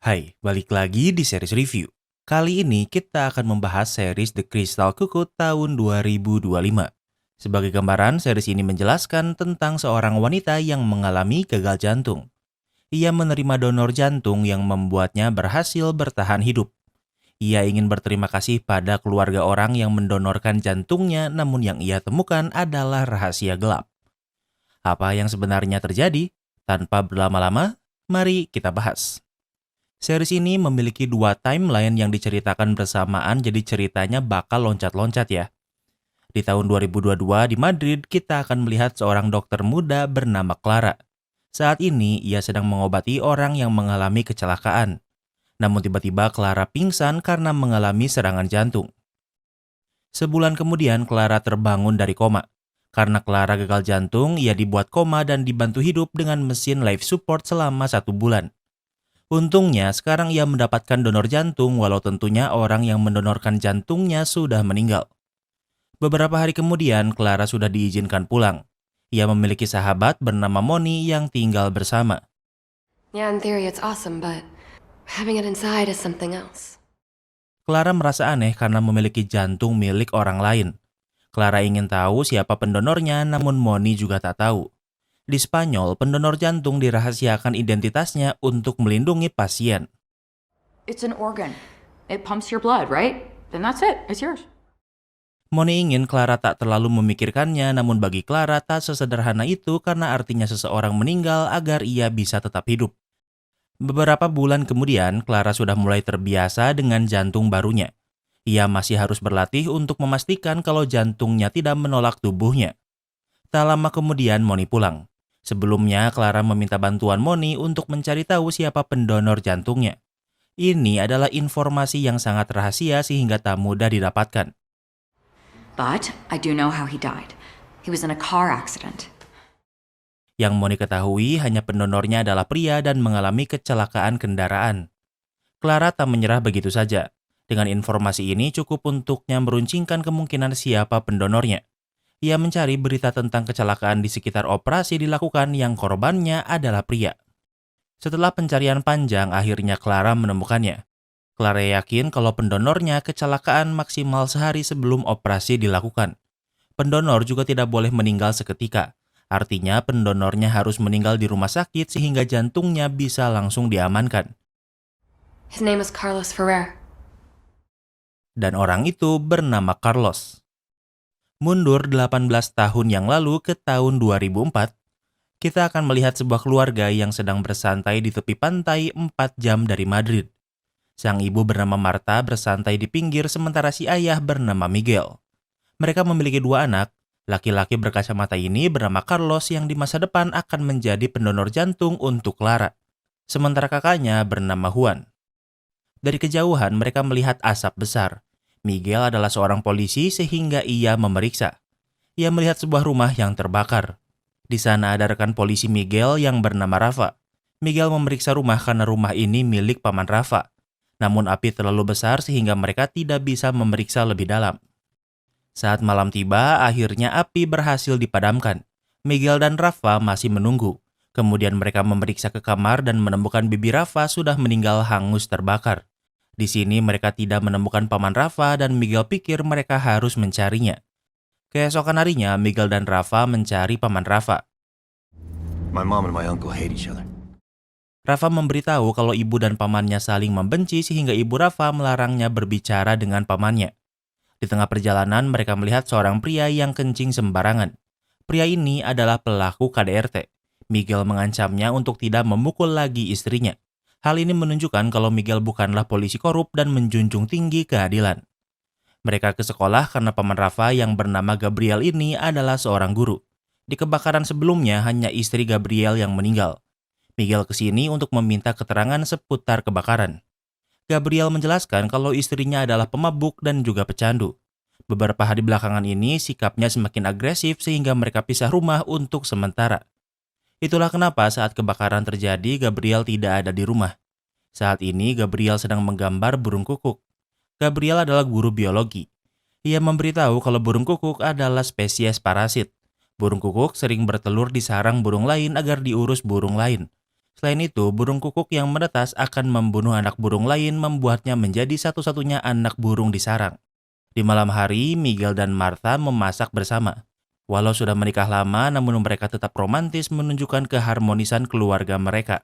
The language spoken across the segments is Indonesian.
Hai, balik lagi di series review. Kali ini kita akan membahas series The Crystal Cuckoo tahun 2025. Sebagai gambaran, series ini menjelaskan tentang seorang wanita yang mengalami gagal jantung. Ia menerima donor jantung yang membuatnya berhasil bertahan hidup. Ia ingin berterima kasih pada keluarga orang yang mendonorkan jantungnya, namun yang ia temukan adalah rahasia gelap. Apa yang sebenarnya terjadi? Tanpa berlama-lama, mari kita bahas. Series ini memiliki dua timeline yang diceritakan bersamaan, jadi ceritanya bakal loncat-loncat ya. Di tahun 2022 di Madrid, kita akan melihat seorang dokter muda bernama Clara. Saat ini, ia sedang mengobati orang yang mengalami kecelakaan. Namun tiba-tiba Clara pingsan karena mengalami serangan jantung. Sebulan kemudian, Clara terbangun dari koma. Karena Clara gagal jantung, ia dibuat koma dan dibantu hidup dengan mesin life support selama 1 bulan. Untungnya, sekarang ia mendapatkan donor jantung walau tentunya orang yang mendonorkan jantungnya sudah meninggal. Beberapa hari kemudian, Clara sudah diizinkan pulang. Ia memiliki sahabat bernama Moni yang tinggal bersama. Yeah, in theory it's awesome, but having it inside is something else. Clara merasa aneh karena memiliki jantung milik orang lain. Clara ingin tahu siapa pendonornya, namun Moni juga tak tahu. Di Spanyol, pendonor jantung dirahasiakan identitasnya untuk melindungi pasien. It's an organ. It pumps your blood, right? Then that's it. It's yours. Moni ingin Clara tak terlalu memikirkannya, namun bagi Clara tak sesederhana itu karena artinya seseorang meninggal agar ia bisa tetap hidup. Beberapa bulan kemudian, Clara sudah mulai terbiasa dengan jantung barunya. Ia masih harus berlatih untuk memastikan kalau jantungnya tidak menolak tubuhnya. Tak lama kemudian, Moni pulang. Sebelumnya, Clara meminta bantuan Moni untuk mencari tahu siapa pendonor jantungnya. Ini adalah informasi yang sangat rahasia sehingga tak mudah didapatkan. But I do know how he died. He was in a car accident. Yang Moni ketahui hanya pendonornya adalah pria dan mengalami kecelakaan kendaraan. Clara tak menyerah begitu saja. Dengan informasi ini cukup untuknya meruncingkan kemungkinan siapa pendonornya. Ia mencari berita tentang kecelakaan di sekitar operasi dilakukan yang korbannya adalah pria. Setelah pencarian panjang, akhirnya Clara menemukannya. Clara yakin kalau pendonornya kecelakaan maksimal sehari sebelum operasi dilakukan. Pendonor juga tidak boleh meninggal seketika. Artinya pendonornya harus meninggal di rumah sakit sehingga jantungnya bisa langsung diamankan. His name is Carlos Ferrer. Dan orang itu bernama Carlos. Mundur 18 tahun yang lalu ke tahun 2004, kita akan melihat sebuah keluarga yang sedang bersantai di tepi pantai 4 jam dari Madrid. Sang ibu bernama Marta bersantai di pinggir sementara si ayah bernama Miguel. Mereka memiliki 2 anak. Laki-laki berkacamata ini bernama Carlos yang di masa depan akan menjadi pendonor jantung untuk Clara. Sementara kakaknya bernama Juan. Dari kejauhan mereka melihat asap besar. Miguel adalah seorang polisi sehingga ia memeriksa. Ia melihat sebuah rumah yang terbakar. Di sana ada rekan polisi Miguel yang bernama Rafa. Miguel memeriksa rumah karena rumah ini milik paman Rafa. Namun api terlalu besar sehingga mereka tidak bisa memeriksa lebih dalam. Saat malam tiba, akhirnya api berhasil dipadamkan. Miguel dan Rafa masih menunggu. Kemudian mereka memeriksa ke kamar dan menemukan bibi Rafa sudah meninggal hangus terbakar. Di sini mereka tidak menemukan paman Rafa dan Miguel pikir mereka harus mencarinya. Keesokan harinya, Miguel dan Rafa mencari paman Rafa. My mom and my uncle hate each other. Rafa memberitahu kalau ibu dan pamannya saling membenci sehingga ibu Rafa melarangnya berbicara dengan pamannya. Di tengah perjalanan, mereka melihat seorang pria yang kencing sembarangan. Pria ini adalah pelaku KDRT. Miguel mengancamnya untuk tidak memukul lagi istrinya. Hal ini menunjukkan kalau Miguel bukanlah polisi korup dan menjunjung tinggi keadilan. Mereka ke sekolah karena paman Rafa yang bernama Gabriel ini adalah seorang guru. Di kebakaran sebelumnya hanya istri Gabriel yang meninggal. Miguel ke sini untuk meminta keterangan seputar kebakaran. Gabriel menjelaskan kalau istrinya adalah pemabuk dan juga pecandu. Beberapa hari belakangan ini sikapnya semakin agresif sehingga mereka pisah rumah untuk sementara. Itulah kenapa saat kebakaran terjadi Gabriel tidak ada di rumah. Saat ini Gabriel sedang menggambar burung kukuk. Gabriel adalah guru biologi. Ia memberitahu kalau burung kukuk adalah spesies parasit. Burung kukuk sering bertelur di sarang burung lain agar diurus burung lain. Selain itu, burung kukuk yang menetas akan membunuh anak burung lain membuatnya menjadi satu-satunya anak burung di sarang. Di malam hari, Miguel dan Martha memasak bersama. Walau sudah menikah lama, namun mereka tetap romantis menunjukkan keharmonisan keluarga mereka.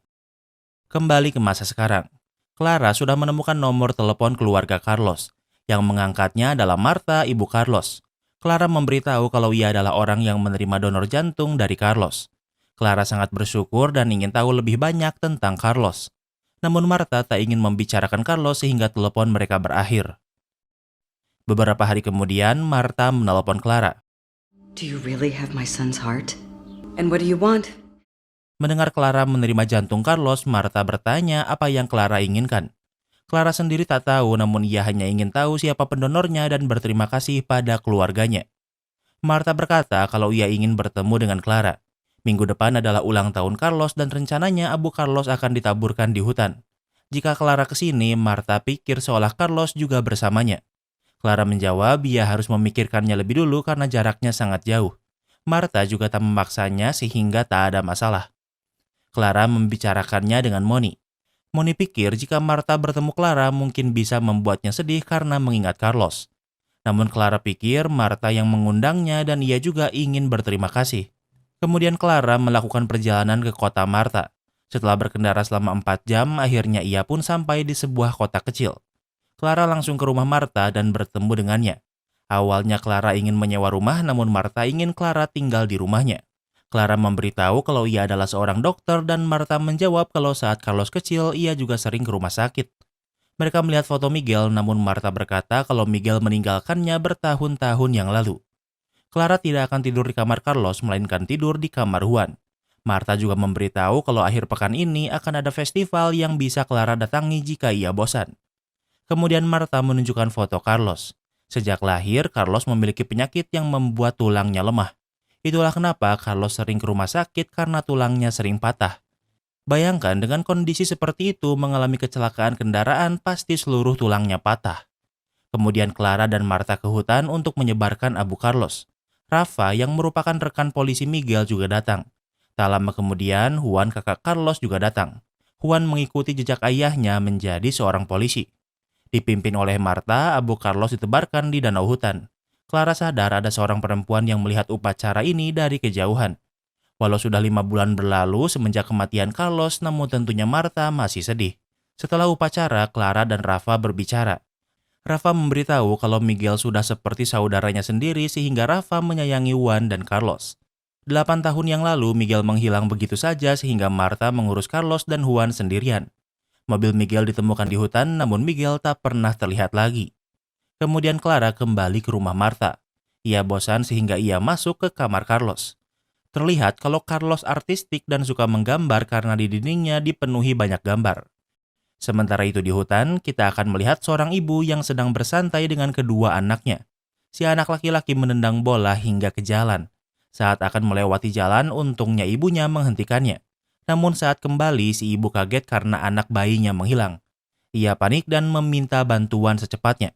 Kembali ke masa sekarang. Clara sudah menemukan nomor telepon keluarga Carlos. Yang mengangkatnya adalah Martha, ibu Carlos. Clara memberitahu kalau ia adalah orang yang menerima donor jantung dari Carlos. Clara sangat bersyukur dan ingin tahu lebih banyak tentang Carlos. Namun Martha tak ingin membicarakan Carlos sehingga telepon mereka berakhir. Beberapa hari kemudian, Martha menelepon Clara. Do you really have my son's heart? And what do you want? Mendengar Clara menerima jantung Carlos, Martha bertanya apa yang Clara inginkan. Clara sendiri tak tahu, namun ia hanya ingin tahu siapa pendonornya dan berterima kasih pada keluarganya. Martha berkata kalau ia ingin bertemu dengan Clara. Minggu depan adalah ulang tahun Carlos dan rencananya abu Carlos akan ditaburkan di hutan. Jika Clara kesini, Martha pikir seolah Carlos juga bersamanya. Clara menjawab ia harus memikirkannya lebih dulu karena jaraknya sangat jauh. Martha juga tak memaksanya sehingga tak ada masalah. Clara membicarakannya dengan Moni. Moni pikir jika Martha bertemu Clara mungkin bisa membuatnya sedih karena mengingat Carlos. Namun Clara pikir Martha yang mengundangnya dan ia juga ingin berterima kasih. Kemudian Clara melakukan perjalanan ke kota Martha. Setelah berkendara selama 4 jam, akhirnya ia pun sampai di sebuah kota kecil. Clara langsung ke rumah Martha dan bertemu dengannya. Awalnya Clara ingin menyewa rumah, namun Martha ingin Clara tinggal di rumahnya. Clara memberitahu kalau ia adalah seorang dokter dan Martha menjawab kalau saat Carlos kecil, ia juga sering ke rumah sakit. Mereka melihat foto Miguel, namun Martha berkata kalau Miguel meninggalkannya bertahun-tahun yang lalu. Clara tidak akan tidur di kamar Carlos, melainkan tidur di kamar Juan. Martha juga memberitahu kalau akhir pekan ini akan ada festival yang bisa Clara datangi jika ia bosan. Kemudian Martha menunjukkan foto Carlos. Sejak lahir, Carlos memiliki penyakit yang membuat tulangnya lemah. Itulah kenapa Carlos sering ke rumah sakit karena tulangnya sering patah. Bayangkan dengan kondisi seperti itu mengalami kecelakaan kendaraan pasti seluruh tulangnya patah. Kemudian Clara dan Martha ke hutan untuk menyebarkan abu Carlos. Rafa yang merupakan rekan polisi Miguel juga datang. Tak lama kemudian, Juan kakak Carlos juga datang. Juan mengikuti jejak ayahnya menjadi seorang polisi. Dipimpin oleh Martha, abu Carlos ditebarkan di danau hutan. Clara sadar ada seorang perempuan yang melihat upacara ini dari kejauhan. Walau sudah 5 bulan berlalu semenjak kematian Carlos, namun tentunya Martha masih sedih. Setelah upacara, Clara dan Rafa berbicara. Rafa memberitahu kalau Miguel sudah seperti saudaranya sendiri sehingga Rafa menyayangi Juan dan Carlos. 8 tahun yang lalu Miguel menghilang begitu saja sehingga Martha mengurus Carlos dan Juan sendirian. Mobil Miguel ditemukan di hutan namun Miguel tak pernah terlihat lagi. Kemudian Clara kembali ke rumah Martha. Ia bosan sehingga ia masuk ke kamar Carlos. Terlihat kalau Carlos artistik dan suka menggambar karena di dindingnya dipenuhi banyak gambar. Sementara itu di hutan, kita akan melihat seorang ibu yang sedang bersantai dengan kedua anaknya. Si anak laki-laki menendang bola hingga ke jalan. Saat akan melewati jalan, untungnya ibunya menghentikannya. Namun saat kembali, si ibu kaget karena anak bayinya menghilang. Ia panik dan meminta bantuan secepatnya.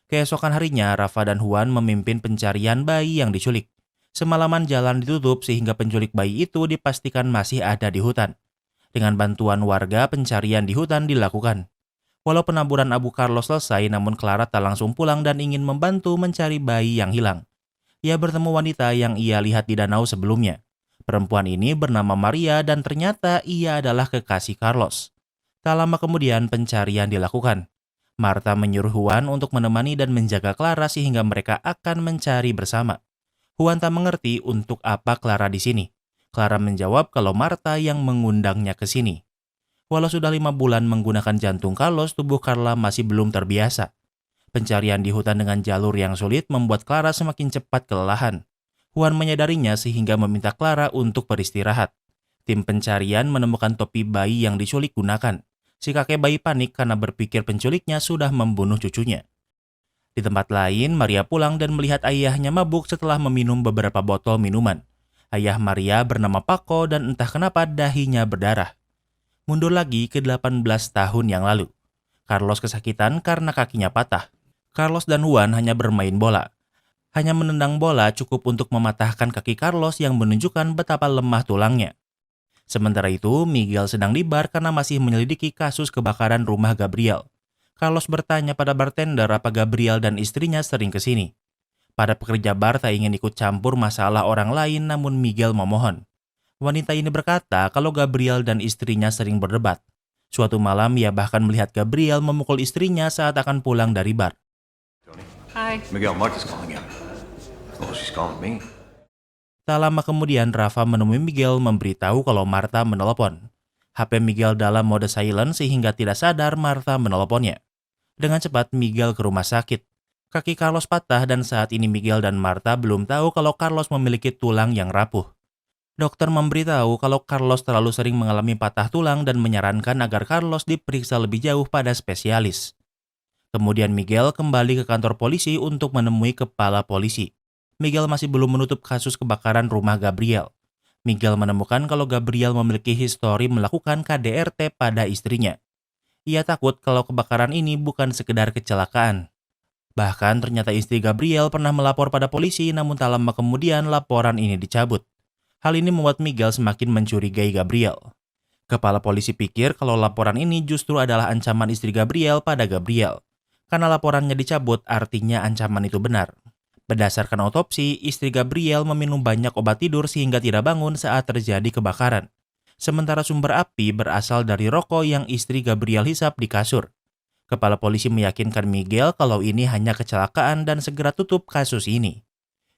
Keesokan harinya, Rafa dan Juan memimpin pencarian bayi yang diculik. Semalaman jalan ditutup sehingga penculik bayi itu dipastikan masih ada di hutan. Dengan bantuan warga, pencarian di hutan dilakukan. Walau penaburan abu Carlos selesai, namun Clara tak langsung pulang dan ingin membantu mencari bayi yang hilang. Ia bertemu wanita yang ia lihat di danau sebelumnya. Perempuan ini bernama Maria dan ternyata ia adalah kekasih Carlos. Tak lama kemudian pencarian dilakukan. Martha menyuruh Juan untuk menemani dan menjaga Clara sehingga mereka akan mencari bersama. Juan tak mengerti untuk apa Clara di sini. Clara menjawab kalau Martha yang mengundangnya ke sini. Walau sudah 5 bulan menggunakan jantung Carlos, tubuh Carla masih belum terbiasa. Pencarian di hutan dengan jalur yang sulit membuat Clara semakin cepat kelelahan. Juan menyadarinya sehingga meminta Clara untuk beristirahat. Tim pencarian menemukan topi bayi yang diculik gunakan. Si kakek bayi panik karena berpikir penculiknya sudah membunuh cucunya. Di tempat lain, Maria pulang dan melihat ayahnya mabuk setelah meminum beberapa botol minuman. Ayah Maria bernama Paco dan entah kenapa dahinya berdarah. Mundur lagi ke 18 tahun yang lalu. Carlos kesakitan karena kakinya patah. Carlos dan Juan hanya bermain bola. Hanya menendang bola cukup untuk mematahkan kaki Carlos yang menunjukkan betapa lemah tulangnya. Sementara itu, Miguel sedang di bar karena masih menyelidiki kasus kebakaran rumah Gabriel. Carlos bertanya pada bartender apa Gabriel dan istrinya sering ke sini. Para pekerja bar tak ingin ikut campur masalah orang lain, namun Miguel memohon. Wanita ini berkata kalau Gabriel dan istrinya sering berdebat. Suatu malam ia bahkan melihat Gabriel memukul istrinya saat akan pulang dari bar. Hi. Miguel, Martha's calling you. Oh, she's calling me. Tak lama kemudian, Rafa menemui Miguel memberitahu kalau Martha menelepon. HP Miguel dalam mode silent sehingga tidak sadar Martha meneleponnya. Dengan cepat, Miguel ke rumah sakit. Kaki Carlos patah dan saat ini Miguel dan Martha belum tahu kalau Carlos memiliki tulang yang rapuh. Dokter memberitahu kalau Carlos terlalu sering mengalami patah tulang dan menyarankan agar Carlos diperiksa lebih jauh pada spesialis. Kemudian Miguel kembali ke kantor polisi untuk menemui kepala polisi. Miguel masih belum menutup kasus kebakaran rumah Gabriel. Miguel menemukan kalau Gabriel memiliki histori melakukan KDRT pada istrinya. Ia takut kalau kebakaran ini bukan sekedar kecelakaan. Bahkan ternyata istri Gabriel pernah melapor pada polisi, namun tak lama kemudian laporan ini dicabut. Hal ini membuat Miguel semakin mencurigai Gabriel. Kepala polisi pikir kalau laporan ini justru adalah ancaman istri Gabriel pada Gabriel. Karena laporannya dicabut, artinya ancaman itu benar. Berdasarkan otopsi, istri Gabriel meminum banyak obat tidur sehingga tidak bangun saat terjadi kebakaran. Sementara sumber api berasal dari rokok yang istri Gabriel hisap di kasur. Kepala polisi meyakinkan Miguel kalau ini hanya kecelakaan dan segera tutup kasus ini.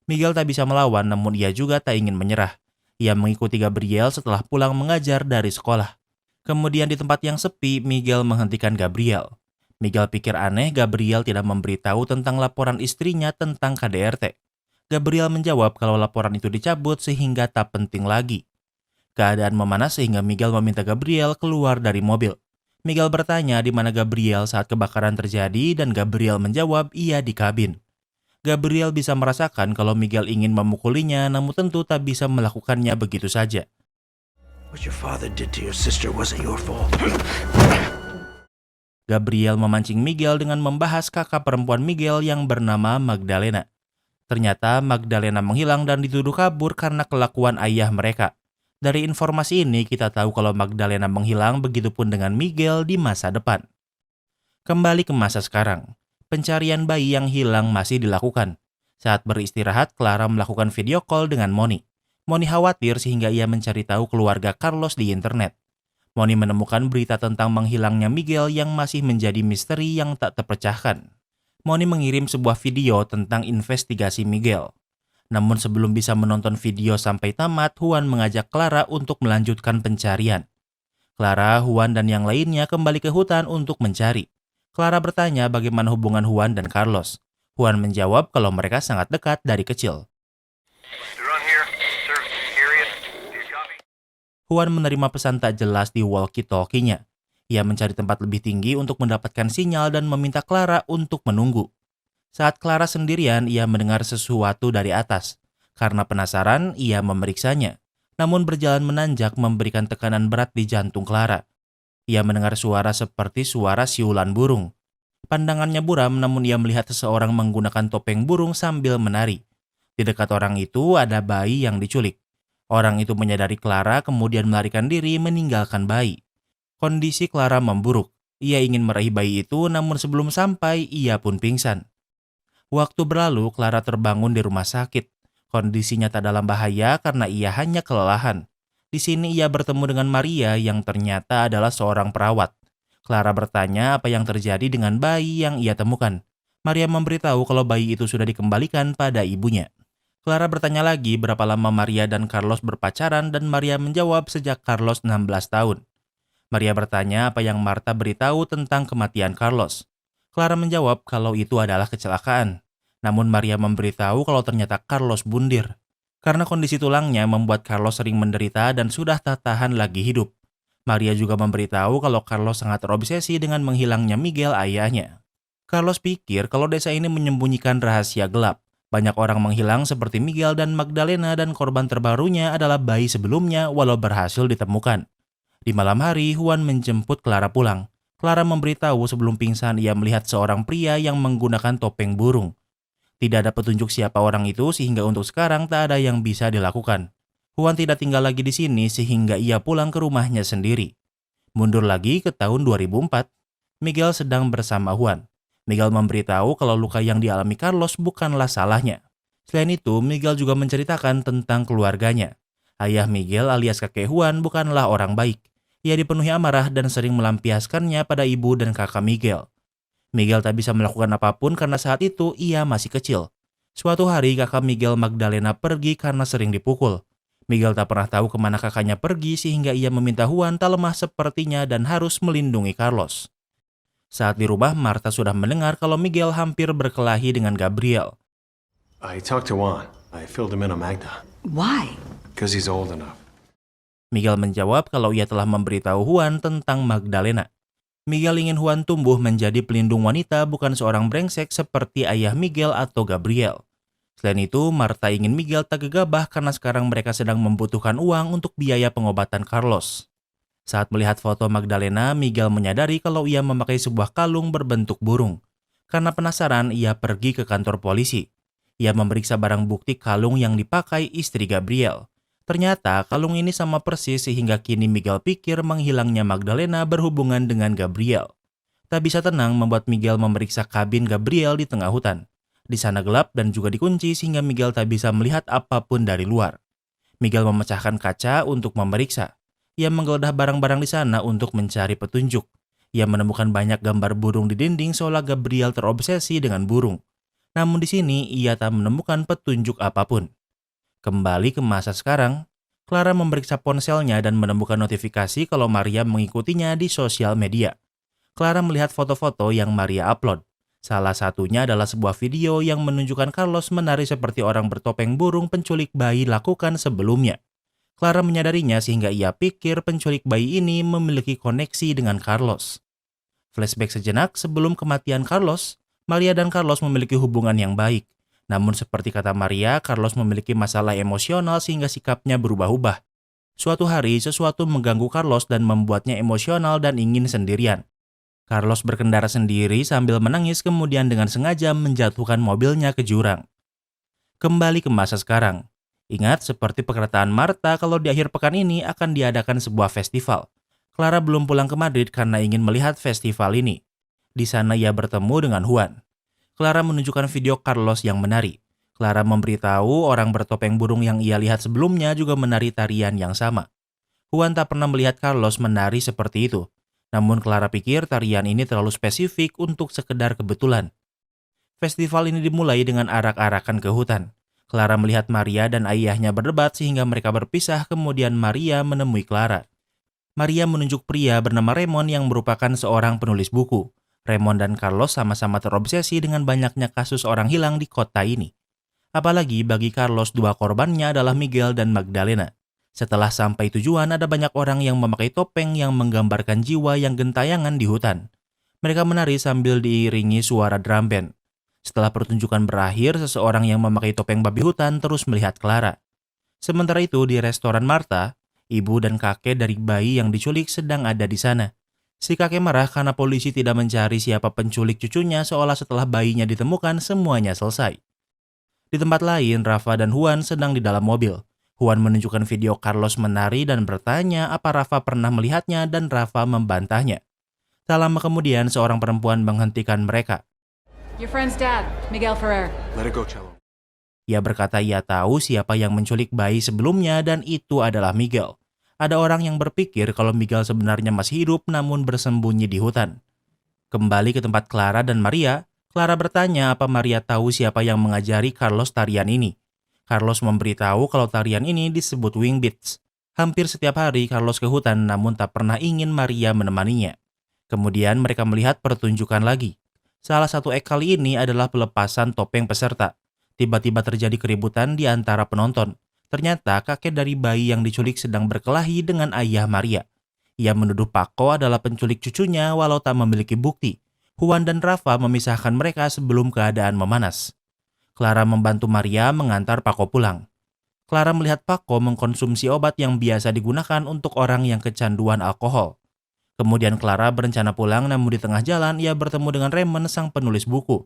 Miguel tak bisa melawan, namun ia juga tak ingin menyerah. Ia mengikuti Gabriel setelah pulang mengajar dari sekolah. Kemudian di tempat yang sepi, Miguel menghentikan Gabriel. Miguel pikir aneh Gabriel tidak memberitahu tentang laporan istrinya tentang KDRT. Gabriel menjawab kalau laporan itu dicabut sehingga tak penting lagi. Keadaan memanas sehingga Miguel meminta Gabriel keluar dari mobil. Miguel bertanya di mana Gabriel saat kebakaran terjadi dan Gabriel menjawab ia di kabin. Gabriel bisa merasakan kalau Miguel ingin memukulinya, namun tentu tak bisa melakukannya begitu saja. What your father did to your sister wasn't your fault. Gabriel memancing Miguel dengan membahas kakak perempuan Miguel yang bernama Magdalena. Ternyata Magdalena menghilang dan dituduh kabur karena kelakuan ayah mereka. Dari informasi ini kita tahu kalau Magdalena menghilang, begitupun dengan Miguel di masa depan. Kembali ke masa sekarang, pencarian bayi yang hilang masih dilakukan. Saat beristirahat, Clara melakukan video call dengan Moni. Moni khawatir sehingga ia mencari tahu keluarga Carlos di internet. Moni menemukan berita tentang menghilangnya Miguel yang masih menjadi misteri yang tak terpecahkan. Moni mengirim sebuah video tentang investigasi Miguel. Namun sebelum bisa menonton video sampai tamat, Juan mengajak Clara untuk melanjutkan pencarian. Clara, Juan, dan yang lainnya kembali ke hutan untuk mencari. Clara bertanya bagaimana hubungan Juan dan Carlos. Juan menjawab kalau mereka sangat dekat dari kecil. Juan menerima pesan tak jelas di walkie-talkie-nya. Ia mencari tempat lebih tinggi untuk mendapatkan sinyal dan meminta Clara untuk menunggu. Saat Clara sendirian, ia mendengar sesuatu dari atas. Karena penasaran, ia memeriksanya. Namun berjalan menanjak memberikan tekanan berat di jantung Clara. Ia mendengar suara seperti suara siulan burung. Pandangannya buram, namun ia melihat seseorang menggunakan topeng burung sambil menari. Di dekat orang itu ada bayi yang diculik. Orang itu menyadari Clara kemudian melarikan diri meninggalkan bayi. Kondisi Clara memburuk. Ia ingin meraih bayi itu, namun sebelum sampai ia pun pingsan. Waktu berlalu, Clara terbangun di rumah sakit. Kondisinya tak dalam bahaya karena ia hanya kelelahan. Di sini ia bertemu dengan Maria yang ternyata adalah seorang perawat. Clara bertanya apa yang terjadi dengan bayi yang ia temukan. Maria memberitahu kalau bayi itu sudah dikembalikan pada ibunya. Clara bertanya lagi berapa lama Maria dan Carlos berpacaran dan Maria menjawab sejak Carlos 16 tahun. Maria bertanya apa yang Martha beritahu tentang kematian Carlos. Clara menjawab kalau itu adalah kecelakaan. Namun Maria memberitahu kalau ternyata Carlos bundir. Karena kondisi tulangnya membuat Carlos sering menderita dan sudah tak tahan lagi hidup. Maria juga memberitahu kalau Carlos sangat terobsesi dengan menghilangnya Miguel ayahnya. Carlos pikir kalau desa ini menyembunyikan rahasia gelap. Banyak orang menghilang seperti Miguel dan Magdalena dan korban terbarunya adalah bayi sebelumnya walau berhasil ditemukan. Di malam hari, Juan menjemput Clara pulang. Clara memberitahu sebelum pingsan ia melihat seorang pria yang menggunakan topeng burung. Tidak ada petunjuk siapa orang itu sehingga untuk sekarang tak ada yang bisa dilakukan. Juan tidak tinggal lagi di sini sehingga ia pulang ke rumahnya sendiri. Mundur lagi ke tahun 2004, Miguel sedang bersama Juan. Miguel memberitahu kalau luka yang dialami Carlos bukanlah salahnya. Selain itu, Miguel juga menceritakan tentang keluarganya. Ayah Miguel alias kakek Juan bukanlah orang baik. Ia dipenuhi amarah dan sering melampiaskannya pada ibu dan kakak Miguel. Miguel tak bisa melakukan apapun karena saat itu ia masih kecil. Suatu hari kakak Miguel, Magdalena, pergi karena sering dipukul. Miguel tak pernah tahu kemana kakaknya pergi sehingga ia meminta Juan tak lemah sepertinya dan harus melindungi Carlos. Saat di rumah, Marta sudah mendengar kalau Miguel hampir berkelahi dengan Gabriel. I talked to Juan. I filled him in on Magda. Why? Because he's old enough. Miguel menjawab kalau ia telah memberitahu Juan tentang Magdalena. Miguel ingin Juan tumbuh menjadi pelindung wanita, bukan seorang brengsek seperti ayah Miguel atau Gabriel. Selain itu, Marta ingin Miguel tak gegabah karena sekarang mereka sedang membutuhkan uang untuk biaya pengobatan Carlos. Saat melihat foto Magdalena, Miguel menyadari kalau ia memakai sebuah kalung berbentuk burung. Karena penasaran, ia pergi ke kantor polisi. Ia memeriksa barang bukti kalung yang dipakai istri Gabriel. Ternyata kalung ini sama persis sehingga kini Miguel pikir menghilangnya Magdalena berhubungan dengan Gabriel. Tak bisa tenang membuat Miguel memeriksa kabin Gabriel di tengah hutan. Di sana gelap dan juga dikunci sehingga Miguel tak bisa melihat apapun dari luar. Miguel memecahkan kaca untuk memeriksa. Ia menggeledah barang-barang di sana untuk mencari petunjuk. Ia menemukan banyak gambar burung di dinding seolah Gabriel terobsesi dengan burung. Namun di sini ia tak menemukan petunjuk apapun. Kembali ke masa sekarang, Clara memeriksa ponselnya dan menemukan notifikasi kalau Maria mengikutinya di sosial media. Clara melihat foto-foto yang Maria upload. Salah satunya adalah sebuah video yang menunjukkan Carlos menari seperti orang bertopeng burung penculik bayi lakukan sebelumnya. Clara menyadarinya sehingga ia pikir penculik bayi ini memiliki koneksi dengan Carlos. Flashback sejenak sebelum kematian Carlos, Maria dan Carlos memiliki hubungan yang baik. Namun seperti kata Maria, Carlos memiliki masalah emosional sehingga sikapnya berubah-ubah. Suatu hari, sesuatu mengganggu Carlos dan membuatnya emosional dan ingin sendirian. Carlos berkendara sendiri sambil menangis kemudian dengan sengaja menjatuhkan mobilnya ke jurang. Kembali ke masa sekarang. Ingat seperti perkataan Marta kalau di akhir pekan ini akan diadakan sebuah festival. Clara belum pulang ke Madrid karena ingin melihat festival ini. Di sana ia bertemu dengan Juan. Clara menunjukkan video Carlos yang menari. Clara memberitahu orang bertopeng burung yang ia lihat sebelumnya juga menari tarian yang sama. Juan tak pernah melihat Carlos menari seperti itu. Namun Clara pikir tarian ini terlalu spesifik untuk sekedar kebetulan. Festival ini dimulai dengan arak-arakan ke hutan. Clara melihat Maria dan ayahnya berdebat sehingga mereka berpisah, kemudian Maria menemui Clara. Maria menunjuk pria bernama Raymond yang merupakan seorang penulis buku. Raymond dan Carlos sama-sama terobsesi dengan banyaknya kasus orang hilang di kota ini. Apalagi bagi Carlos, dua korbannya adalah Miguel dan Magdalena. Setelah sampai tujuan, ada banyak orang yang memakai topeng yang menggambarkan jiwa yang gentayangan di hutan. Mereka menari sambil diiringi suara drum band. Setelah pertunjukan berakhir, seseorang yang memakai topeng babi hutan terus melihat Clara. Sementara itu di restoran Marta, ibu dan kakek dari bayi yang diculik sedang ada di sana. Si kakek marah karena polisi tidak mencari siapa penculik cucunya seolah setelah bayinya ditemukan semuanya selesai. Di tempat lain, Rafa dan Juan sedang di dalam mobil. Juan menunjukkan video Carlos menari dan bertanya apa Rafa pernah melihatnya dan Rafa membantahnya. Tak lama kemudian seorang perempuan menghentikan mereka. Your friend's dad, Miguel Ferrer. Let it go, Cello. Ia berkata ia tahu siapa yang menculik bayi sebelumnya dan itu adalah Miguel. Ada orang yang berpikir kalau Miguel sebenarnya masih hidup namun bersembunyi di hutan. Kembali ke tempat Clara dan Maria, Clara bertanya apa Maria tahu siapa yang mengajari Carlos tarian ini. Carlos memberitahu kalau tarian ini disebut wing beats. Hampir setiap hari Carlos ke hutan namun tak pernah ingin Maria menemaninya. Kemudian mereka melihat pertunjukan lagi. Salah satu ek kali ini adalah pelepasan topeng peserta. Tiba-tiba terjadi keributan di antara penonton. Ternyata kakek dari bayi yang diculik sedang berkelahi dengan ayah Maria. Ia menuduh Paco adalah penculik cucunya walau tak memiliki bukti. Juan dan Rafa memisahkan mereka sebelum keadaan memanas. Clara membantu Maria mengantar Paco pulang. Clara melihat Paco mengkonsumsi obat yang biasa digunakan untuk orang yang kecanduan alkohol. Kemudian Clara berencana pulang namun di tengah jalan ia bertemu dengan Raymond sang penulis buku.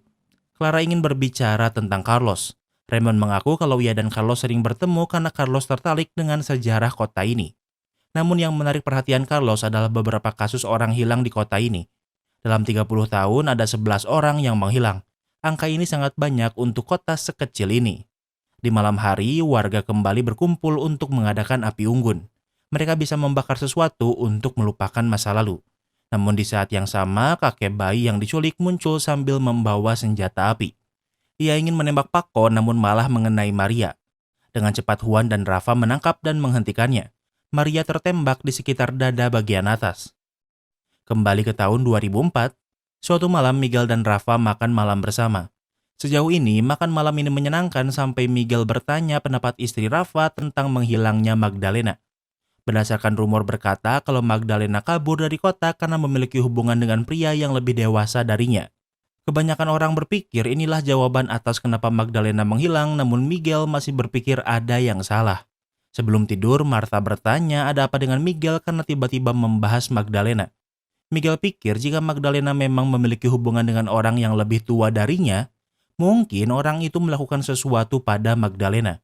Clara ingin berbicara tentang Carlos. Raymond mengaku kalau ia dan Carlos sering bertemu karena Carlos tertarik dengan sejarah kota ini. Namun yang menarik perhatian Carlos adalah beberapa kasus orang hilang di kota ini. Dalam 30 tahun ada 11 orang yang menghilang. Angka ini sangat banyak untuk kota sekecil ini. Di malam hari, warga kembali berkumpul untuk mengadakan api unggun. Mereka bisa membakar sesuatu untuk melupakan masa lalu. Namun di saat yang sama, kakek bayi yang diculik muncul sambil membawa senjata api. Ia ingin menembak Paco namun malah mengenai Maria. Dengan cepat Juan dan Rafa menangkap dan menghentikannya. Maria tertembak di sekitar dada bagian atas. Kembali ke tahun 2004, suatu malam Miguel dan Rafa makan malam bersama. Sejauh ini, makan malam ini menyenangkan sampai Miguel bertanya pendapat istri Rafa tentang menghilangnya Magdalena. Berdasarkan rumor berkata kalau Magdalena kabur dari kota karena memiliki hubungan dengan pria yang lebih dewasa darinya. Kebanyakan orang berpikir inilah jawaban atas kenapa Magdalena menghilang, namun Miguel masih berpikir ada yang salah. Sebelum tidur, Martha bertanya ada apa dengan Miguel karena tiba-tiba membahas Magdalena. Miguel pikir jika Magdalena memang memiliki hubungan dengan orang yang lebih tua darinya, mungkin orang itu melakukan sesuatu pada Magdalena.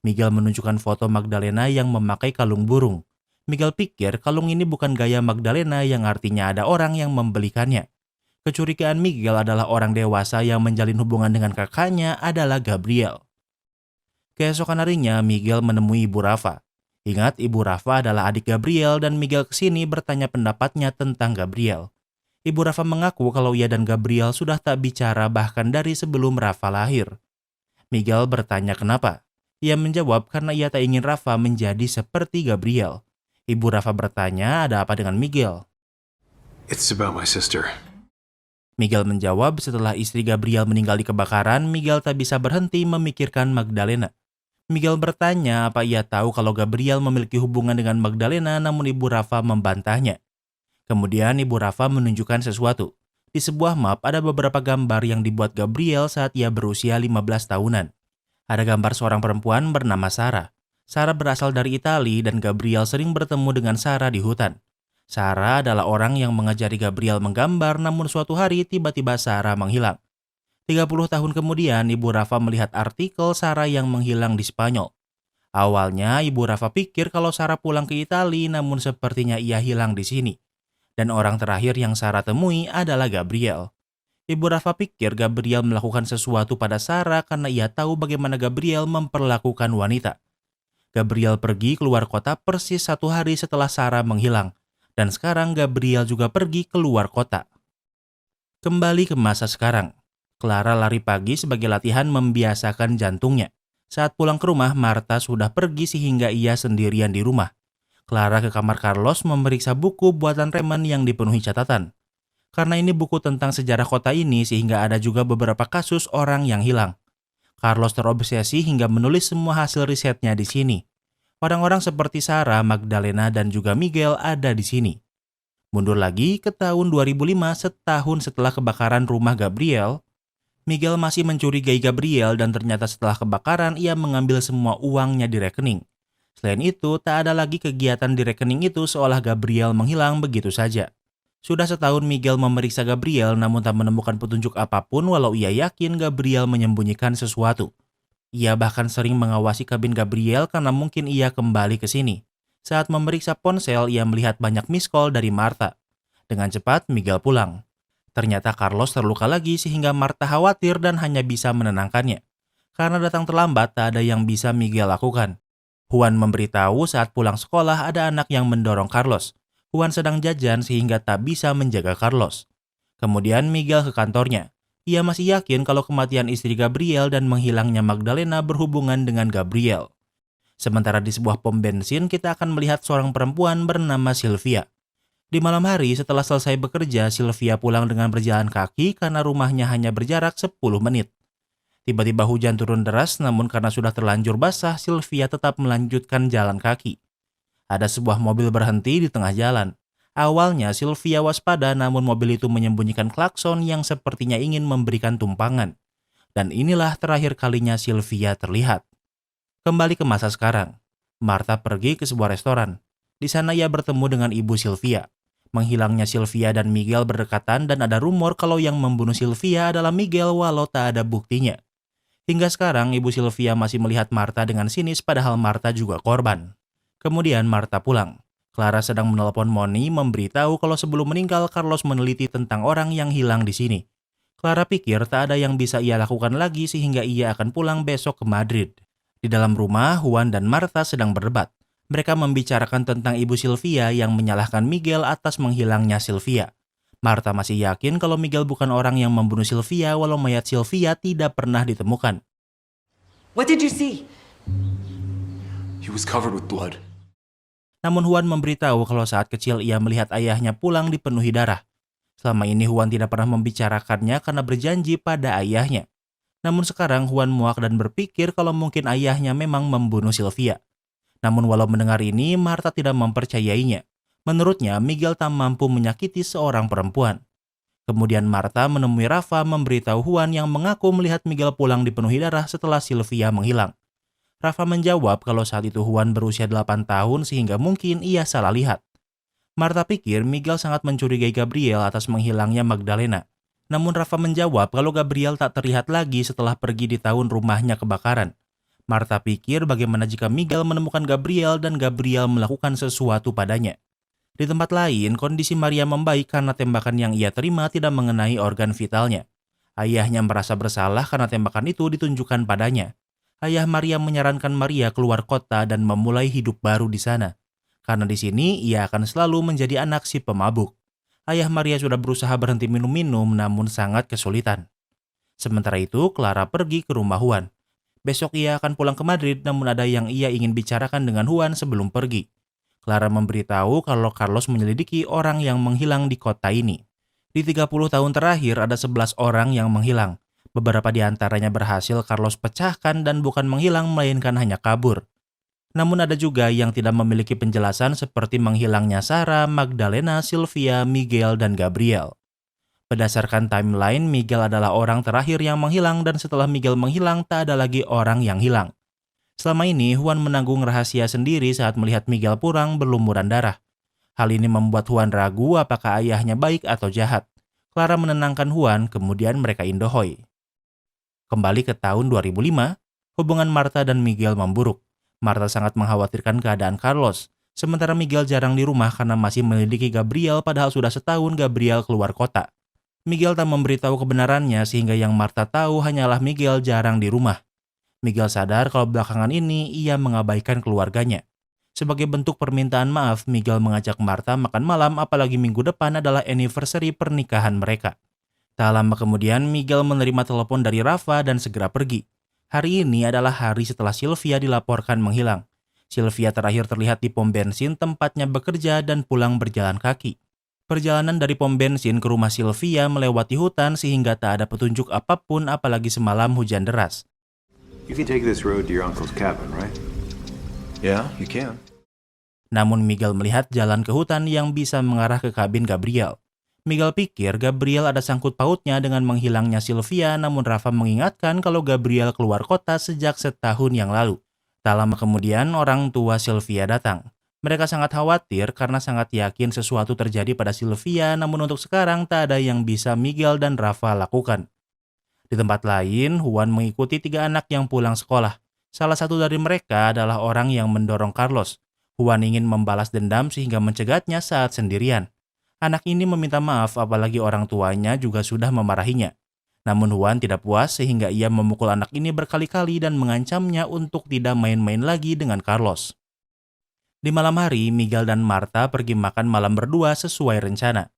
Miguel menunjukkan foto Magdalena yang memakai kalung burung. Miguel pikir kalung ini bukan gaya Magdalena yang artinya ada orang yang membelikannya. Kecurigaan Miguel adalah orang dewasa yang menjalin hubungan dengan kakaknya adalah Gabriel. Keesokan harinya, Miguel menemui Ibu Rafa. Ingat, Ibu Rafa adalah adik Gabriel dan Miguel kesini bertanya pendapatnya tentang Gabriel. Ibu Rafa mengaku kalau ia dan Gabriel sudah tak bicara bahkan dari sebelum Rafa lahir. Miguel bertanya kenapa. Ia menjawab karena ia tak ingin Rafa menjadi seperti Gabriel. Ibu Rafa bertanya ada apa dengan Miguel. It's about my sister. Miguel menjawab setelah istri Gabriel meninggal di kebakaran, Miguel tak bisa berhenti memikirkan Magdalena. Miguel bertanya apa ia tahu kalau Gabriel memiliki hubungan dengan Magdalena, namun Ibu Rafa membantahnya. Kemudian Ibu Rafa menunjukkan sesuatu. Di sebuah map ada beberapa gambar yang dibuat Gabriel saat ia berusia 15 tahunan. Ada gambar seorang perempuan bernama Sarah. Sarah berasal dari Italia dan Gabriel sering bertemu dengan Sarah di hutan. Sarah adalah orang yang mengajari Gabriel menggambar, namun suatu hari tiba-tiba Sarah menghilang. 30 tahun kemudian, Ibu Rafa melihat artikel Sarah yang menghilang di Spanyol. Awalnya, Ibu Rafa pikir kalau Sarah pulang ke Italia, namun sepertinya ia hilang di sini. Dan orang terakhir yang Sarah temui adalah Gabriel. Ibu Rafa pikir Gabriel melakukan sesuatu pada Sarah karena ia tahu bagaimana Gabriel memperlakukan wanita. Gabriel pergi keluar kota persis 1 hari setelah Sarah menghilang. Dan sekarang Gabriel juga pergi keluar kota. Kembali ke masa sekarang. Clara lari pagi sebagai latihan membiasakan jantungnya. Saat pulang ke rumah, Martha sudah pergi sehingga ia sendirian di rumah. Clara ke kamar Carlos memeriksa buku buatan Raymond yang dipenuhi catatan. Karena ini buku tentang sejarah kota ini sehingga ada juga beberapa kasus orang yang hilang. Carlos terobsesi hingga menulis semua hasil risetnya di sini. Orang-orang seperti Sarah, Magdalena, dan juga Miguel ada di sini. Mundur lagi ke tahun 2005, setahun setelah kebakaran rumah Gabriel, Miguel masih mencurigai Gabriel dan ternyata setelah kebakaran ia mengambil semua uangnya di rekening. Selain itu, tak ada lagi kegiatan di rekening itu seolah Gabriel menghilang begitu saja. Sudah setahun Miguel memeriksa Gabriel namun tak menemukan petunjuk apapun walau ia yakin Gabriel menyembunyikan sesuatu. Ia bahkan sering mengawasi kabin Gabriel karena mungkin ia kembali ke sini. Saat memeriksa ponsel, ia melihat banyak miss call dari Martha. Dengan cepat, Miguel pulang. Ternyata Carlos terluka lagi sehingga Martha khawatir dan hanya bisa menenangkannya. Karena datang terlambat, tak ada yang bisa Miguel lakukan. Juan memberitahu saat pulang sekolah ada anak yang mendorong Carlos. Juan sedang jajan sehingga tak bisa menjaga Carlos. Kemudian Miguel ke kantornya. Ia masih yakin kalau kematian istri Gabriel dan menghilangnya Magdalena berhubungan dengan Gabriel. Sementara di sebuah pom bensin, kita akan melihat seorang perempuan bernama Sylvia. Di malam hari setelah selesai bekerja, Sylvia pulang dengan berjalan kaki karena rumahnya hanya berjarak 10 menit. Tiba-tiba hujan turun deras, namun karena sudah terlanjur basah, Sylvia tetap melanjutkan jalan kaki. Ada sebuah mobil berhenti di tengah jalan. Awalnya Sylvia waspada namun mobil itu menyembunyikan klakson yang sepertinya ingin memberikan tumpangan. Dan inilah terakhir kalinya Sylvia terlihat. Kembali ke masa sekarang. Martha pergi ke sebuah restoran. Di sana ia bertemu dengan ibu Sylvia. Menghilangnya Sylvia dan Miguel berdekatan dan ada rumor kalau yang membunuh Sylvia adalah Miguel walau tak ada buktinya. Hingga sekarang, Ibu Sylvia masih melihat Martha dengan sinis padahal Martha juga korban. Kemudian Martha pulang. Clara sedang menelpon Moni memberitahu kalau sebelum meninggal Carlos meneliti tentang orang yang hilang di sini. Clara pikir tak ada yang bisa ia lakukan lagi sehingga ia akan pulang besok ke Madrid. Di dalam rumah, Juan dan Martha sedang berdebat. Mereka membicarakan tentang Ibu Sylvia yang menyalahkan Miguel atas menghilangnya Sylvia. Martha masih yakin kalau Miguel bukan orang yang membunuh Sylvia walau mayat Sylvia tidak pernah ditemukan. What did you see? He was covered with blood. Namun Juan memberitahu kalau saat kecil ia melihat ayahnya pulang dipenuhi darah. Selama ini Juan tidak pernah membicarakannya karena berjanji pada ayahnya. Namun sekarang Juan muak dan berpikir kalau mungkin ayahnya memang membunuh Sylvia. Namun walau mendengar ini, Martha tidak mempercayainya. Menurutnya, Miguel tak mampu menyakiti seorang perempuan. Kemudian Martha menemui Rafa memberitahu Juan yang mengaku melihat Miguel pulang dipenuhi darah setelah Sylvia menghilang. Rafa menjawab kalau saat itu Juan berusia 8 tahun sehingga mungkin ia salah lihat. Martha pikir Miguel sangat mencurigai Gabriel atas menghilangnya Magdalena. Namun Rafa menjawab kalau Gabriel tak terlihat lagi setelah pergi di tahun rumahnya kebakaran. Martha pikir bagaimana jika Miguel menemukan Gabriel dan Gabriel melakukan sesuatu padanya. Di tempat lain, kondisi Maria membaik karena tembakan yang ia terima tidak mengenai organ vitalnya. Ayahnya merasa bersalah karena tembakan itu ditunjukkan padanya. Ayah Maria menyarankan Maria keluar kota dan memulai hidup baru di sana. Karena di sini ia akan selalu menjadi anak si pemabuk. Ayah Maria sudah berusaha berhenti minum-minum namun sangat kesulitan. Sementara itu, Clara pergi ke rumah Juan. Besok ia akan pulang ke Madrid namun ada yang ia ingin bicarakan dengan Juan sebelum pergi. Clara memberitahu kalau Carlos menyelidiki orang yang menghilang di kota ini. Di 30 tahun terakhir ada 11 orang yang menghilang. Beberapa di antaranya berhasil Carlos pecahkan dan bukan menghilang melainkan hanya kabur. Namun ada juga yang tidak memiliki penjelasan seperti menghilangnya Sarah, Magdalena, Sylvia, Miguel, dan Gabriel. Berdasarkan timeline, Miguel adalah orang terakhir yang menghilang dan setelah Miguel menghilang tak ada lagi orang yang hilang. Selama ini Juan menanggung rahasia sendiri saat melihat Miguel pulang berlumuran darah. Hal ini membuat Juan ragu apakah ayahnya baik atau jahat. Clara menenangkan Juan, kemudian mereka indohoy. Kembali ke tahun 2005, hubungan Martha dan Miguel memburuk. Martha sangat mengkhawatirkan keadaan Carlos, sementara Miguel jarang di rumah karena masih menyelidiki Gabriel padahal sudah setahun Gabriel keluar kota. Miguel tak memberitahu kebenarannya sehingga yang Martha tahu hanyalah Miguel jarang di rumah. Miguel sadar kalau belakangan ini ia mengabaikan keluarganya. Sebagai bentuk permintaan maaf, Miguel mengajak Martha makan malam apalagi minggu depan adalah anniversary pernikahan mereka. Tak lama kemudian, Miguel menerima telepon dari Rafa dan segera pergi. Hari ini adalah hari setelah Sylvia dilaporkan menghilang. Sylvia terakhir terlihat di pom bensin tempatnya bekerja dan pulang berjalan kaki. Perjalanan dari pom bensin ke rumah Sylvia melewati hutan sehingga tak ada petunjuk apapun apalagi semalam hujan deras. You can take this road to your uncle's cabin, right? Yeah, you can. Namun Miguel melihat jalan ke hutan yang bisa mengarah ke kabin Gabriel. Miguel pikir Gabriel ada sangkut pautnya dengan menghilangnya Sylvia, namun Rafa mengingatkan kalau Gabriel keluar kota sejak setahun yang lalu. Tak lama kemudian, orang tua Sylvia datang. Mereka sangat khawatir karena sangat yakin sesuatu terjadi pada Sylvia, namun untuk sekarang tak ada yang bisa Miguel dan Rafa lakukan. Di tempat lain, Juan mengikuti 3 anak yang pulang sekolah. Salah satu dari mereka adalah orang yang mendorong Carlos. Juan ingin membalas dendam sehingga mencegatnya saat sendirian. Anak ini meminta maaf apalagi orang tuanya juga sudah memarahinya. Namun Juan tidak puas sehingga ia memukul anak ini berkali-kali dan mengancamnya untuk tidak main-main lagi dengan Carlos. Di malam hari, Miguel dan Martha pergi makan malam berdua sesuai rencana.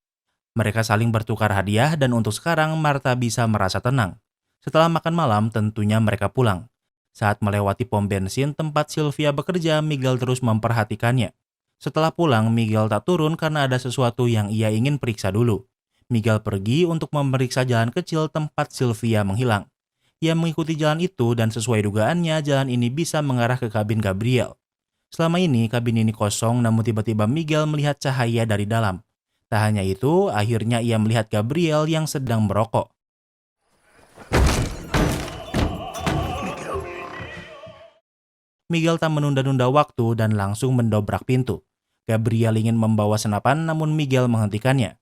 Mereka saling bertukar hadiah dan untuk sekarang Martha bisa merasa tenang. Setelah makan malam tentunya mereka pulang. Saat melewati pom bensin tempat Sylvia bekerja, Miguel terus memperhatikannya. Setelah pulang, Miguel tak turun karena ada sesuatu yang ia ingin periksa dulu. Miguel pergi untuk memeriksa jalan kecil tempat Sylvia menghilang. Ia mengikuti jalan itu dan sesuai dugaannya jalan ini bisa mengarah ke kabin Gabriel. Selama ini kabin ini kosong namun tiba-tiba Miguel melihat cahaya dari dalam. Tak hanya itu, akhirnya ia melihat Gabriel yang sedang merokok. Miguel tak menunda-nunda waktu dan langsung mendobrak pintu. Gabriel ingin membawa senapan namun Miguel menghentikannya.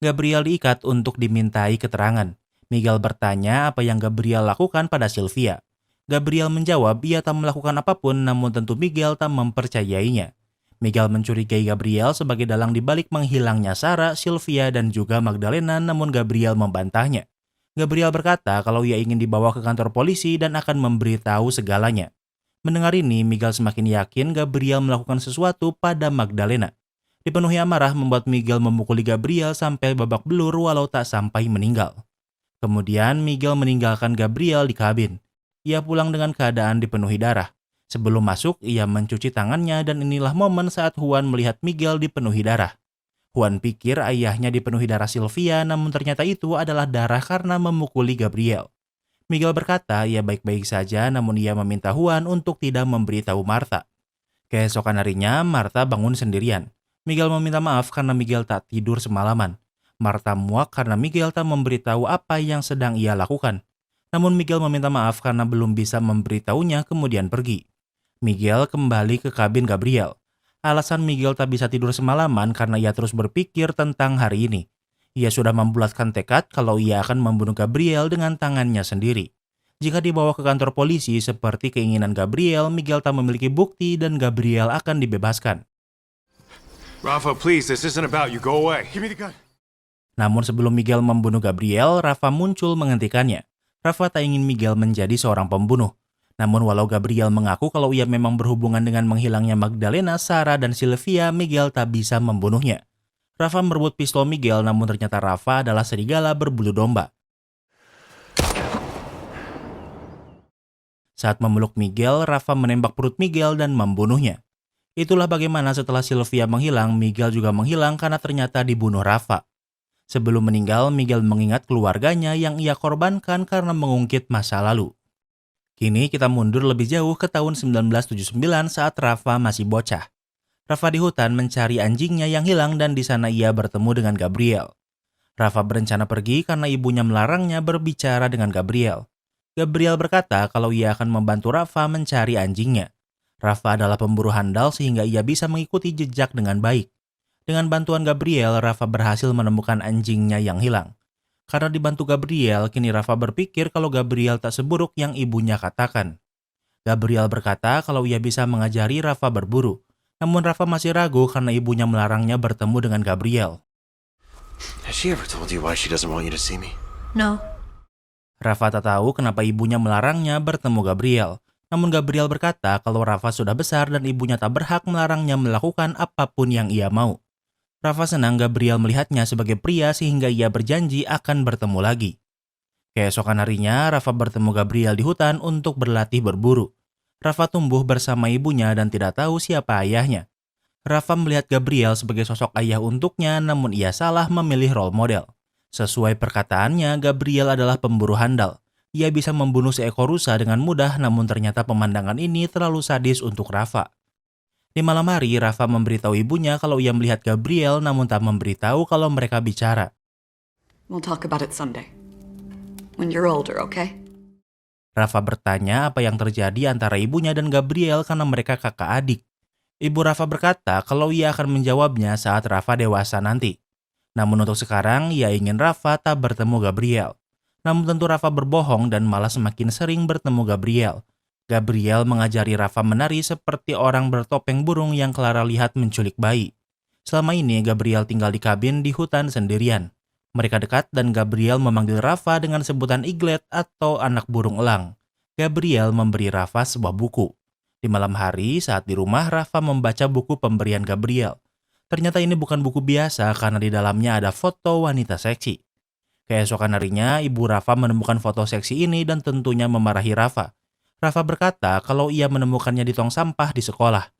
Gabriel diikat untuk dimintai keterangan. Miguel bertanya apa yang Gabriel lakukan pada Sylvia. Gabriel menjawab ia tak melakukan apapun, namun tentu Miguel tak mempercayainya. Miguel mencurigai Gabriel sebagai dalang di balik menghilangnya Sarah, Sylvia, dan juga Magdalena, namun Gabriel membantahnya. Gabriel berkata kalau ia ingin dibawa ke kantor polisi dan akan memberitahu segalanya. Mendengar ini, Miguel semakin yakin Gabriel melakukan sesuatu pada Magdalena. Dipenuhi amarah membuat Miguel memukuli Gabriel sampai babak belur walau tak sampai meninggal. Kemudian Miguel meninggalkan Gabriel di kabin. Ia pulang dengan keadaan dipenuhi darah. Sebelum masuk, ia mencuci tangannya dan inilah momen saat Juan melihat Miguel dipenuhi darah. Juan pikir ayahnya dipenuhi darah Sylvia, namun ternyata itu adalah darah karena memukuli Gabriel. Miguel berkata ia baik-baik saja, namun ia meminta Juan untuk tidak memberitahu Martha. Keesokan harinya, Martha bangun sendirian. Miguel meminta maaf karena Miguel tak tidur semalaman. Martha muak karena Miguel tak memberitahu apa yang sedang ia lakukan. Namun Miguel meminta maaf karena belum bisa memberitahunya kemudian pergi. Miguel kembali ke kabin Gabriel. Alasan Miguel tak bisa tidur semalaman karena ia terus berpikir tentang hari ini. Ia sudah membulatkan tekad kalau ia akan membunuh Gabriel dengan tangannya sendiri. Jika dibawa ke kantor polisi seperti keinginan Gabriel, Miguel tak memiliki bukti dan Gabriel akan dibebaskan. Rafa, please, this isn't about you. Go away. Give me the gun. Namun sebelum Miguel membunuh Gabriel, Rafa muncul menghentikannya. Rafa tak ingin Miguel menjadi seorang pembunuh. Namun walau Gabriel mengaku kalau ia memang berhubungan dengan menghilangnya Magdalena, Sarah, dan Sylvia, Miguel tak bisa membunuhnya. Rafa merebut pistol Miguel, namun ternyata Rafa adalah serigala berbulu domba. Saat memeluk Miguel, Rafa menembak perut Miguel dan membunuhnya. Itulah bagaimana setelah Sylvia menghilang, Miguel juga menghilang karena ternyata dibunuh Rafa. Sebelum meninggal, Miguel mengingat keluarganya yang ia korbankan karena mengungkit masa lalu. Kini kita mundur lebih jauh ke tahun 1979 saat Rafa masih bocah. Rafa di hutan mencari anjingnya yang hilang dan di sana ia bertemu dengan Gabriel. Rafa berencana pergi karena ibunya melarangnya berbicara dengan Gabriel. Gabriel berkata kalau ia akan membantu Rafa mencari anjingnya. Rafa adalah pemburu handal sehingga ia bisa mengikuti jejak dengan baik. Dengan bantuan Gabriel, Rafa berhasil menemukan anjingnya yang hilang. Karena dibantu Gabriel, kini Rafa berpikir kalau Gabriel tak seburuk yang ibunya katakan. Gabriel berkata kalau ia bisa mengajari Rafa berburu. Namun Rafa masih ragu karena ibunya melarangnya bertemu dengan Gabriel. Has she ever told you why she doesn't want you to see me? No. Rafa tak tahu kenapa ibunya melarangnya bertemu Gabriel. Namun Gabriel berkata kalau Rafa sudah besar dan ibunya tak berhak melarangnya melakukan apapun yang ia mau. Rafa senang Gabriel melihatnya sebagai pria sehingga ia berjanji akan bertemu lagi. Keesokan harinya, Rafa bertemu Gabriel di hutan untuk berlatih berburu. Rafa tumbuh bersama ibunya dan tidak tahu siapa ayahnya. Rafa melihat Gabriel sebagai sosok ayah untuknya, namun ia salah memilih role model. Sesuai perkataannya, Gabriel adalah pemburu handal. Ia bisa membunuh seekor rusa dengan mudah, namun ternyata pemandangan ini terlalu sadis untuk Rafa. Di malam hari, Rafa memberitahu ibunya kalau ia melihat Gabriel namun tak memberitahu kalau mereka bicara. We'll talk about it Sunday. When you're older, okay? Rafa bertanya apa yang terjadi antara ibunya dan Gabriel karena mereka kakak adik. Ibu Rafa berkata kalau ia akan menjawabnya saat Rafa dewasa nanti. Namun untuk sekarang, ia ingin Rafa tak bertemu Gabriel. Namun tentu Rafa berbohong dan malah semakin sering bertemu Gabriel. Gabriel mengajari Rafa menari seperti orang bertopeng burung yang Clara lihat menculik bayi. Selama ini Gabriel tinggal di kabin di hutan sendirian. Mereka dekat dan Gabriel memanggil Rafa dengan sebutan Eaglet atau anak burung elang. Gabriel memberi Rafa sebuah buku. Di malam hari saat di rumah, Rafa membaca buku pemberian Gabriel. Ternyata ini bukan buku biasa karena di dalamnya ada foto wanita seksi. Keesokan harinya, ibu Rafa menemukan foto seksi ini dan tentunya memarahi Rafa. Rafa berkata kalau ia menemukannya di tong sampah di sekolah.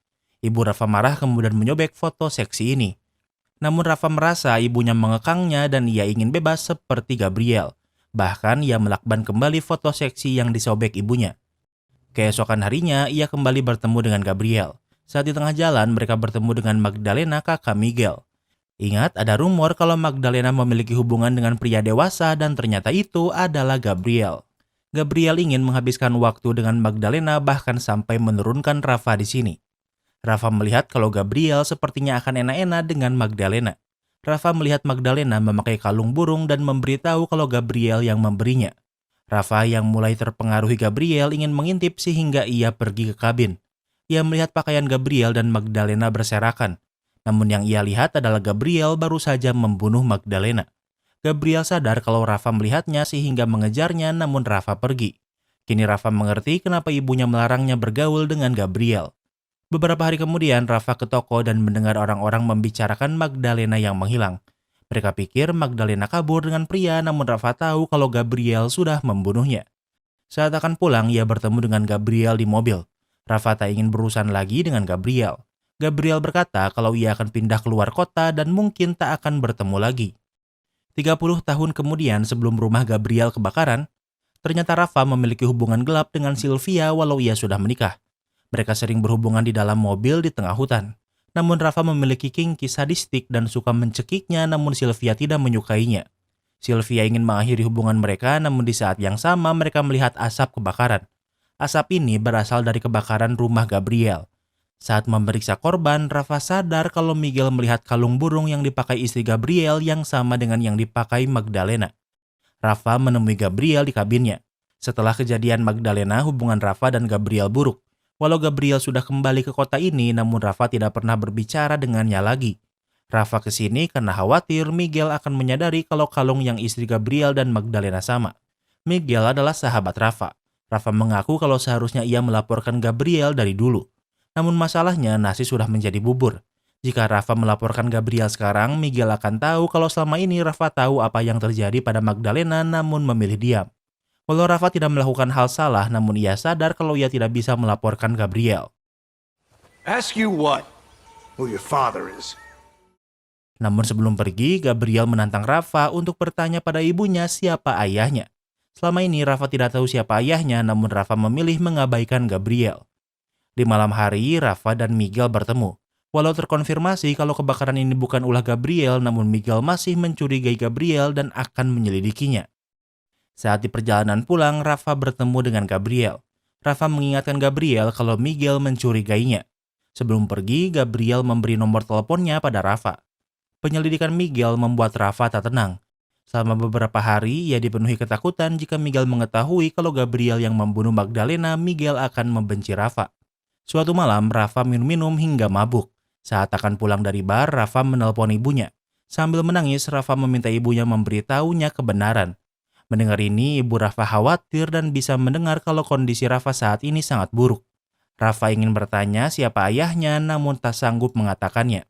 Ibu Rafa marah kemudian menyobek foto seksi ini. Namun Rafa merasa ibunya mengekangnya dan ia ingin bebas seperti Gabriel. Bahkan ia melakban kembali foto seksi yang disobek ibunya. Keesokan harinya ia kembali bertemu dengan Gabriel. Saat di tengah jalan mereka bertemu dengan Magdalena, kakak Miguel. Ingat ada rumor kalau Magdalena memiliki hubungan dengan pria dewasa dan ternyata itu adalah Gabriel. Gabriel ingin menghabiskan waktu dengan Magdalena bahkan sampai menurunkan Rafa di sini. Rafa melihat kalau Gabriel sepertinya akan enak-enak dengan Magdalena. Rafa melihat Magdalena memakai kalung burung dan memberitahu kalau Gabriel yang memberinya. Rafa yang mulai terpengaruhi Gabriel ingin mengintip sehingga ia pergi ke kabin. Ia melihat pakaian Gabriel dan Magdalena berserakan. Namun yang ia lihat adalah Gabriel baru saja membunuh Magdalena. Gabriel sadar kalau Rafa melihatnya sehingga mengejarnya, namun Rafa pergi. Kini Rafa mengerti kenapa ibunya melarangnya bergaul dengan Gabriel. Beberapa hari kemudian Rafa ke toko dan mendengar orang-orang membicarakan Magdalena yang menghilang. Mereka pikir Magdalena kabur dengan pria, namun Rafa tahu kalau Gabriel sudah membunuhnya. Saat akan pulang, ia bertemu dengan Gabriel di mobil. Rafa tak ingin berurusan lagi dengan Gabriel. Gabriel berkata kalau ia akan pindah keluar kota dan mungkin tak akan bertemu lagi. 30 tahun kemudian sebelum rumah Gabriel kebakaran, ternyata Rafa memiliki hubungan gelap dengan Sylvia walau ia sudah menikah. Mereka sering berhubungan di dalam mobil di tengah hutan. Namun Rafa memiliki kinki sadistik dan suka mencekiknya, namun Sylvia tidak menyukainya. Sylvia ingin mengakhiri hubungan mereka, namun di saat yang sama mereka melihat asap kebakaran. Asap ini berasal dari kebakaran rumah Gabriel. Saat memeriksa korban, Rafa sadar kalau Miguel melihat kalung burung yang dipakai istri Gabriel yang sama dengan yang dipakai Magdalena. Rafa menemui Gabriel di kabinnya. Setelah kejadian Magdalena, hubungan Rafa dan Gabriel buruk. Walau Gabriel sudah kembali ke kota ini, namun Rafa tidak pernah berbicara dengannya lagi. Rafa kesini karena khawatir Miguel akan menyadari kalau kalung yang istri Gabriel dan Magdalena sama. Miguel adalah sahabat Rafa. Rafa mengaku kalau seharusnya ia melaporkan Gabriel dari dulu. Namun masalahnya nasi sudah menjadi bubur. Jika Rafa melaporkan Gabriel sekarang, Miguel akan tahu kalau selama ini Rafa tahu apa yang terjadi pada Magdalena namun memilih diam. Walau Rafa tidak melakukan hal salah, namun ia sadar kalau ia tidak bisa melaporkan Gabriel. Ask you what? Who your father is. Namun sebelum pergi, Gabriel menantang Rafa untuk bertanya pada ibunya siapa ayahnya. Selama ini Rafa tidak tahu siapa ayahnya, namun Rafa memilih mengabaikan Gabriel. Di malam hari, Rafa dan Miguel bertemu. Walau terkonfirmasi kalau kebakaran ini bukan ulah Gabriel, namun Miguel masih mencurigai Gabriel dan akan menyelidikinya. Saat di perjalanan pulang, Rafa bertemu dengan Gabriel. Rafa mengingatkan Gabriel kalau Miguel mencurigainya. Sebelum pergi, Gabriel memberi nomor teleponnya pada Rafa. Penyelidikan Miguel membuat Rafa tak tenang. Selama beberapa hari, ia dipenuhi ketakutan jika Miguel mengetahui kalau Gabriel yang membunuh Magdalena, Miguel akan membenci Rafa. Suatu malam, Rafa minum-minum hingga mabuk. Saat akan pulang dari bar, Rafa menelpon ibunya. Sambil menangis, Rafa meminta ibunya memberitahunya kebenaran. Mendengar ini, ibu Rafa khawatir dan bisa mendengar kalau kondisi Rafa saat ini sangat buruk. Rafa ingin bertanya siapa ayahnya, namun tak sanggup mengatakannya.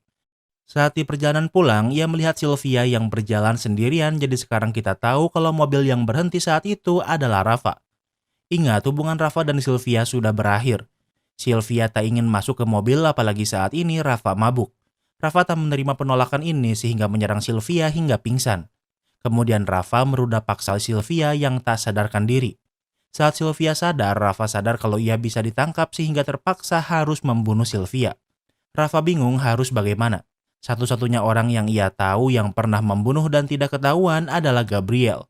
Saat di perjalanan pulang, ia melihat Sylvia yang berjalan sendirian, jadi sekarang kita tahu kalau mobil yang berhenti saat itu adalah Rafa. Ingat, hubungan Rafa dan Sylvia sudah berakhir. Sylvia tak ingin masuk ke mobil, apalagi saat ini Rafa mabuk. Rafa tak menerima penolakan ini sehingga menyerang Sylvia hingga pingsan. Kemudian Rafa merudah paksa Sylvia yang tak sadarkan diri. Saat Sylvia sadar, Rafa sadar kalau ia bisa ditangkap sehingga terpaksa harus membunuh Sylvia. Rafa bingung harus bagaimana. Satu-satunya orang yang ia tahu yang pernah membunuh dan tidak ketahuan adalah Gabriel.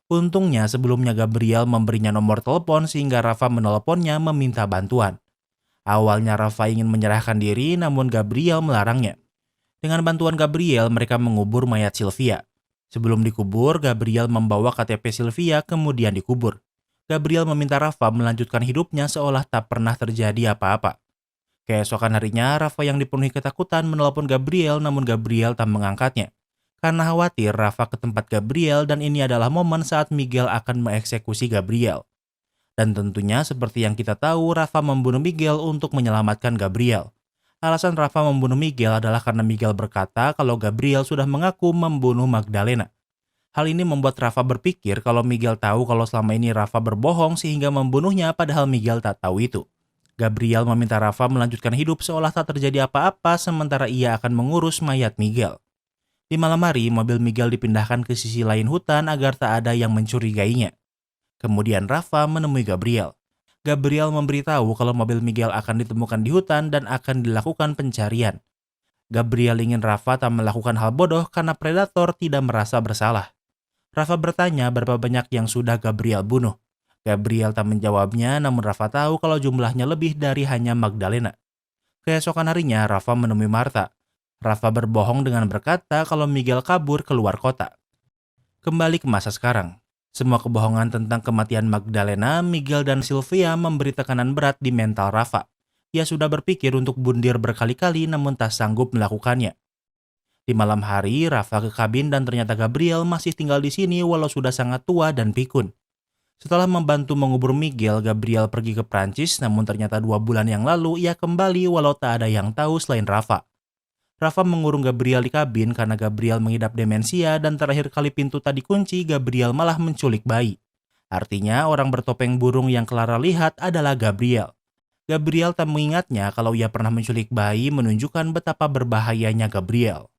Untungnya sebelumnya Gabriel memberinya nomor telepon sehingga Rafa menelponnya meminta bantuan. Awalnya Rafa ingin menyerahkan diri, namun Gabriel melarangnya. Dengan bantuan Gabriel, mereka mengubur mayat Sylvia. Sebelum dikubur, Gabriel membawa KTP Sylvia kemudian dikubur. Gabriel meminta Rafa melanjutkan hidupnya seolah tak pernah terjadi apa-apa. Keesokan harinya, Rafa yang dipenuhi ketakutan menelpon Gabriel, namun Gabriel tak mengangkatnya. Karena khawatir, Rafa ke tempat Gabriel dan ini adalah momen saat Miguel akan mengeksekusi Gabriel. Dan tentunya seperti yang kita tahu, Rafa membunuh Miguel untuk menyelamatkan Gabriel. Alasan Rafa membunuh Miguel adalah karena Miguel berkata kalau Gabriel sudah mengaku membunuh Magdalena. Hal ini membuat Rafa berpikir kalau Miguel tahu kalau selama ini Rafa berbohong sehingga membunuhnya padahal Miguel tak tahu itu. Gabriel meminta Rafa melanjutkan hidup seolah tak terjadi apa-apa sementara ia akan mengurus mayat Miguel. Di malam hari, mobil Miguel dipindahkan ke sisi lain hutan agar tak ada yang mencurigainya. Kemudian Rafa menemui Gabriel. Gabriel memberitahu kalau mobil Miguel akan ditemukan di hutan dan akan dilakukan pencarian. Gabriel ingin Rafa tak melakukan hal bodoh karena predator tidak merasa bersalah. Rafa bertanya berapa banyak yang sudah Gabriel bunuh. Gabriel tak menjawabnya, namun Rafa tahu kalau jumlahnya lebih dari hanya Magdalena. Keesokan harinya, Rafa menemui Martha. Rafa berbohong dengan berkata kalau Miguel kabur keluar kota. Kembali ke masa sekarang. Semua kebohongan tentang kematian Magdalena, Miguel dan Sylvia memberi tekanan berat di mental Rafa. Ia sudah berpikir untuk bundir berkali-kali namun tak sanggup melakukannya. Di malam hari, Rafa ke kabin dan ternyata Gabriel masih tinggal di sini walau sudah sangat tua dan pikun. Setelah membantu mengubur Miguel, Gabriel pergi ke Prancis, namun ternyata 2 bulan yang lalu ia kembali walau tak ada yang tahu selain Rafa. Rafa mengurung Gabriel di kabin karena Gabriel mengidap demensia dan terakhir kali pintu tadi kunci, Gabriel malah menculik bayi. Artinya orang bertopeng burung yang Clara lihat adalah Gabriel. Gabriel tak mengingatnya kalau ia pernah menculik bayi, menunjukkan betapa berbahayanya Gabriel.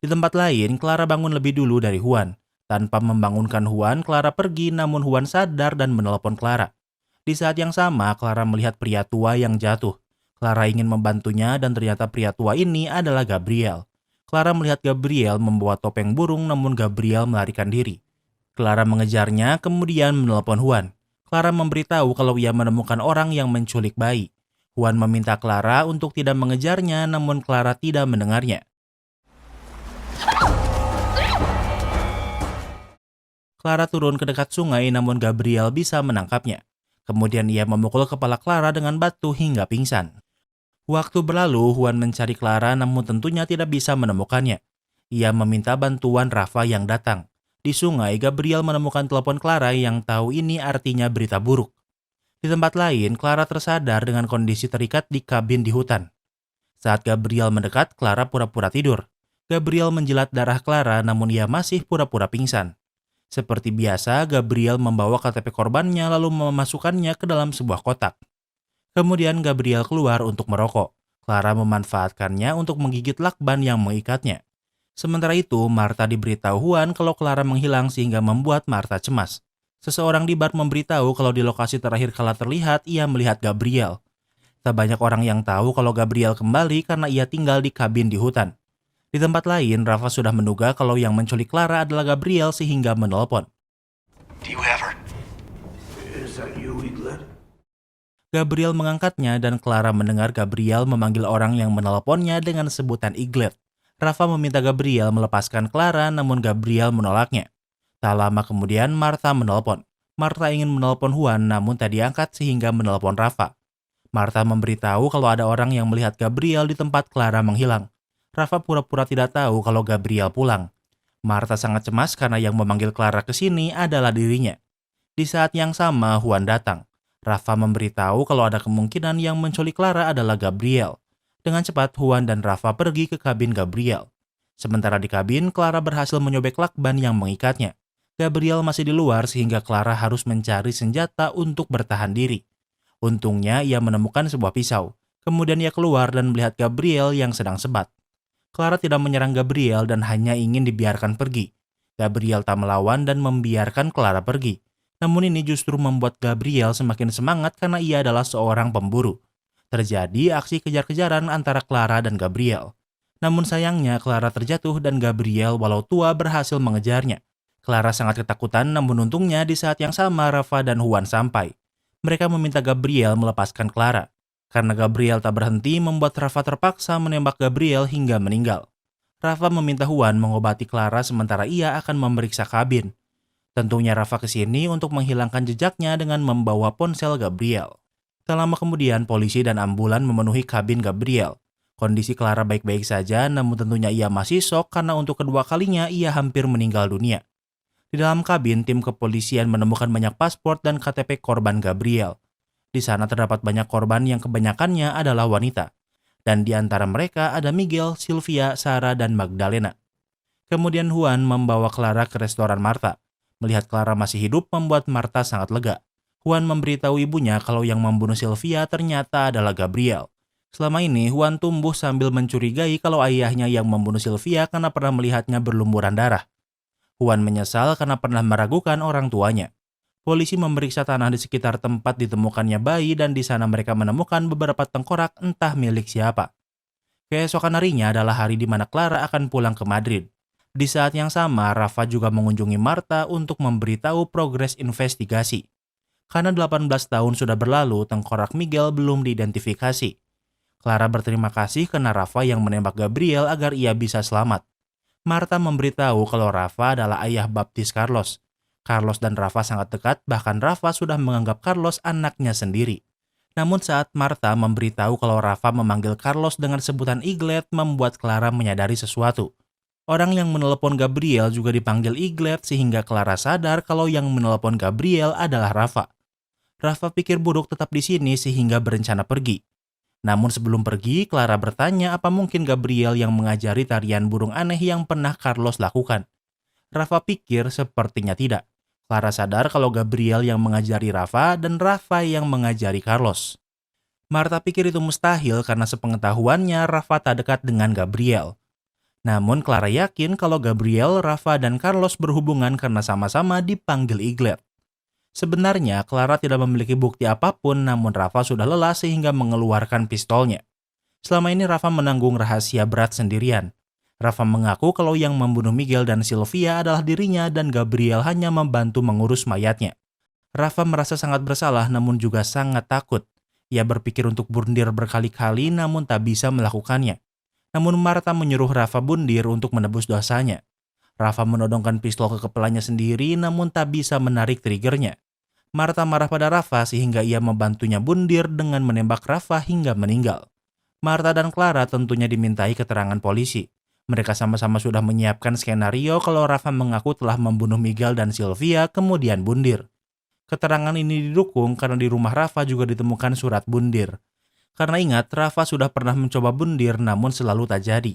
Di tempat lain, Clara bangun lebih dulu dari Juan. Tanpa membangunkan Juan, Clara pergi namun Juan sadar dan menelepon Clara. Di saat yang sama, Clara melihat pria tua yang jatuh. Clara ingin membantunya dan ternyata pria tua ini adalah Gabriel. Clara melihat Gabriel membawa topeng burung namun Gabriel melarikan diri. Clara mengejarnya kemudian menelepon Juan. Clara memberitahu kalau ia menemukan orang yang menculik bayi. Juan meminta Clara untuk tidak mengejarnya namun Clara tidak mendengarnya. Clara turun ke dekat sungai namun Gabriel bisa menangkapnya. Kemudian ia memukul kepala Clara dengan batu hingga pingsan. Waktu berlalu, Juan mencari Clara namun tentunya tidak bisa menemukannya. Ia meminta bantuan Rafa yang datang. Di sungai, Gabriel menemukan telepon Clara yang tahu ini artinya berita buruk. Di tempat lain, Clara tersadar dengan kondisi terikat di kabin di hutan. Saat Gabriel mendekat, Clara pura-pura tidur. Gabriel menjilat darah Clara namun ia masih pura-pura pingsan. Seperti biasa, Gabriel membawa KTP korbannya lalu memasukkannya ke dalam sebuah kotak. Kemudian Gabriel keluar untuk merokok. Clara memanfaatkannya untuk menggigit lakban yang mengikatnya. Sementara itu, Martha diberitahu Juan kalau Clara menghilang sehingga membuat Martha cemas. Seseorang di bar memberitahu kalau di lokasi terakhir kala terlihat, ia melihat Gabriel. Tak banyak orang yang tahu kalau Gabriel kembali karena ia tinggal di kabin di hutan. Di tempat lain, Rafa sudah menduga kalau yang menculik Clara adalah Gabriel sehingga menelepon. Do you have her? Is that you, Eaglet? Gabriel mengangkatnya dan Clara mendengar Gabriel memanggil orang yang meneleponnya dengan sebutan Eaglet. Rafa meminta Gabriel melepaskan Clara namun Gabriel menolaknya. Tak lama kemudian Martha menelepon. Martha ingin menelepon Juan namun tak diangkat sehingga menelepon Rafa. Martha memberitahu kalau ada orang yang melihat Gabriel di tempat Clara menghilang. Rafa pura-pura tidak tahu kalau Gabriel pulang. Martha sangat cemas karena yang memanggil Clara ke sini adalah dirinya. Di saat yang sama, Juan datang. Rafa memberitahu kalau ada kemungkinan yang menculik Clara adalah Gabriel. Dengan cepat, Juan dan Rafa pergi ke kabin Gabriel. Sementara di kabin, Clara berhasil menyobek lakban yang mengikatnya. Gabriel masih di luar sehingga Clara harus mencari senjata untuk bertahan diri. Untungnya, ia menemukan sebuah pisau. Kemudian ia keluar dan melihat Gabriel yang sedang sebat. Clara tidak menyerang Gabriel dan hanya ingin dibiarkan pergi. Gabriel tak melawan dan membiarkan Clara pergi. Namun ini justru membuat Gabriel semakin semangat karena ia adalah seorang pemburu. Terjadi aksi kejar-kejaran antara Clara dan Gabriel. Namun sayangnya Clara terjatuh dan Gabriel walau tua berhasil mengejarnya. Clara sangat ketakutan namun untungnya di saat yang sama Rafa dan Juan sampai. Mereka meminta Gabriel melepaskan Clara. Karena Gabriel tak berhenti membuat Rafa terpaksa menembak Gabriel hingga meninggal. Rafa meminta Juan mengobati Clara sementara ia akan memeriksa kabin. Tentunya Rafa kesini untuk menghilangkan jejaknya dengan membawa ponsel Gabriel. Tak lama kemudian polisi dan ambulan memenuhi kabin Gabriel. Kondisi Clara baik-baik saja namun tentunya ia masih shock karena untuk kedua kalinya ia hampir meninggal dunia. Di dalam kabin tim kepolisian menemukan banyak paspor dan KTP korban Gabriel. Di sana terdapat banyak korban yang kebanyakannya adalah wanita. Dan di antara mereka ada Miguel, Sylvia, Sarah, dan Magdalena. Kemudian Juan membawa Clara ke restoran Martha. Melihat Clara masih hidup membuat Martha sangat lega. Juan memberitahu ibunya kalau yang membunuh Sylvia ternyata adalah Gabriel. Selama ini Juan tumbuh sambil mencurigai kalau ayahnya yang membunuh Sylvia karena pernah melihatnya berlumuran darah. Juan menyesal karena pernah meragukan orang tuanya. Polisi memeriksa tanah di sekitar tempat ditemukannya bayi dan di sana mereka menemukan beberapa tengkorak entah milik siapa. Keesokan harinya adalah hari di mana Clara akan pulang ke Madrid. Di saat yang sama, Rafa juga mengunjungi Martha untuk memberitahu progres investigasi. Karena 18 tahun sudah berlalu, tengkorak Miguel belum diidentifikasi. Clara berterima kasih karena Rafa yang menembak Gabriel agar ia bisa selamat. Martha memberitahu kalau Rafa adalah ayah baptis Carlos. Carlos dan Rafa sangat dekat, bahkan Rafa sudah menganggap Carlos anaknya sendiri. Namun saat Martha memberitahu kalau Rafa memanggil Carlos dengan sebutan Eaglet membuat Clara menyadari sesuatu. Orang yang menelepon Gabriel juga dipanggil Eaglet sehingga Clara sadar kalau yang menelepon Gabriel adalah Rafa. Rafa pikir buruk tetap di sini sehingga berencana pergi. Namun sebelum pergi, Clara bertanya apa mungkin Gabriel yang mengajari tarian burung aneh yang pernah Carlos lakukan. Rafa pikir sepertinya tidak. Clara sadar kalau Gabriel yang mengajari Rafa dan Rafa yang mengajari Carlos. Martha pikir itu mustahil karena sepengetahuannya Rafa tak dekat dengan Gabriel. Namun Clara yakin kalau Gabriel, Rafa, dan Carlos berhubungan karena sama-sama dipanggil Eaglet. Sebenarnya Clara tidak memiliki bukti apapun, namun Rafa sudah lelah sehingga mengeluarkan pistolnya. Selama ini Rafa menanggung rahasia berat sendirian. Rafa mengaku kalau yang membunuh Miguel dan Sylvia adalah dirinya dan Gabriel hanya membantu mengurus mayatnya. Rafa merasa sangat bersalah namun juga sangat takut. Ia berpikir untuk bundir berkali-kali namun tak bisa melakukannya. Namun Martha menyuruh Rafa bundir untuk menebus dosanya. Rafa menodongkan pistol ke kepalanya sendiri namun tak bisa menarik triggernya. Martha marah pada Rafa sehingga ia membantunya bundir dengan menembak Rafa hingga meninggal. Martha dan Clara tentunya dimintai keterangan polisi. Mereka sama-sama sudah menyiapkan skenario kalau Rafa mengaku telah membunuh Miguel dan Sylvia kemudian bundir. Keterangan ini didukung karena di rumah Rafa juga ditemukan surat bundir. Karena ingat, Rafa sudah pernah mencoba bundir namun selalu tak jadi.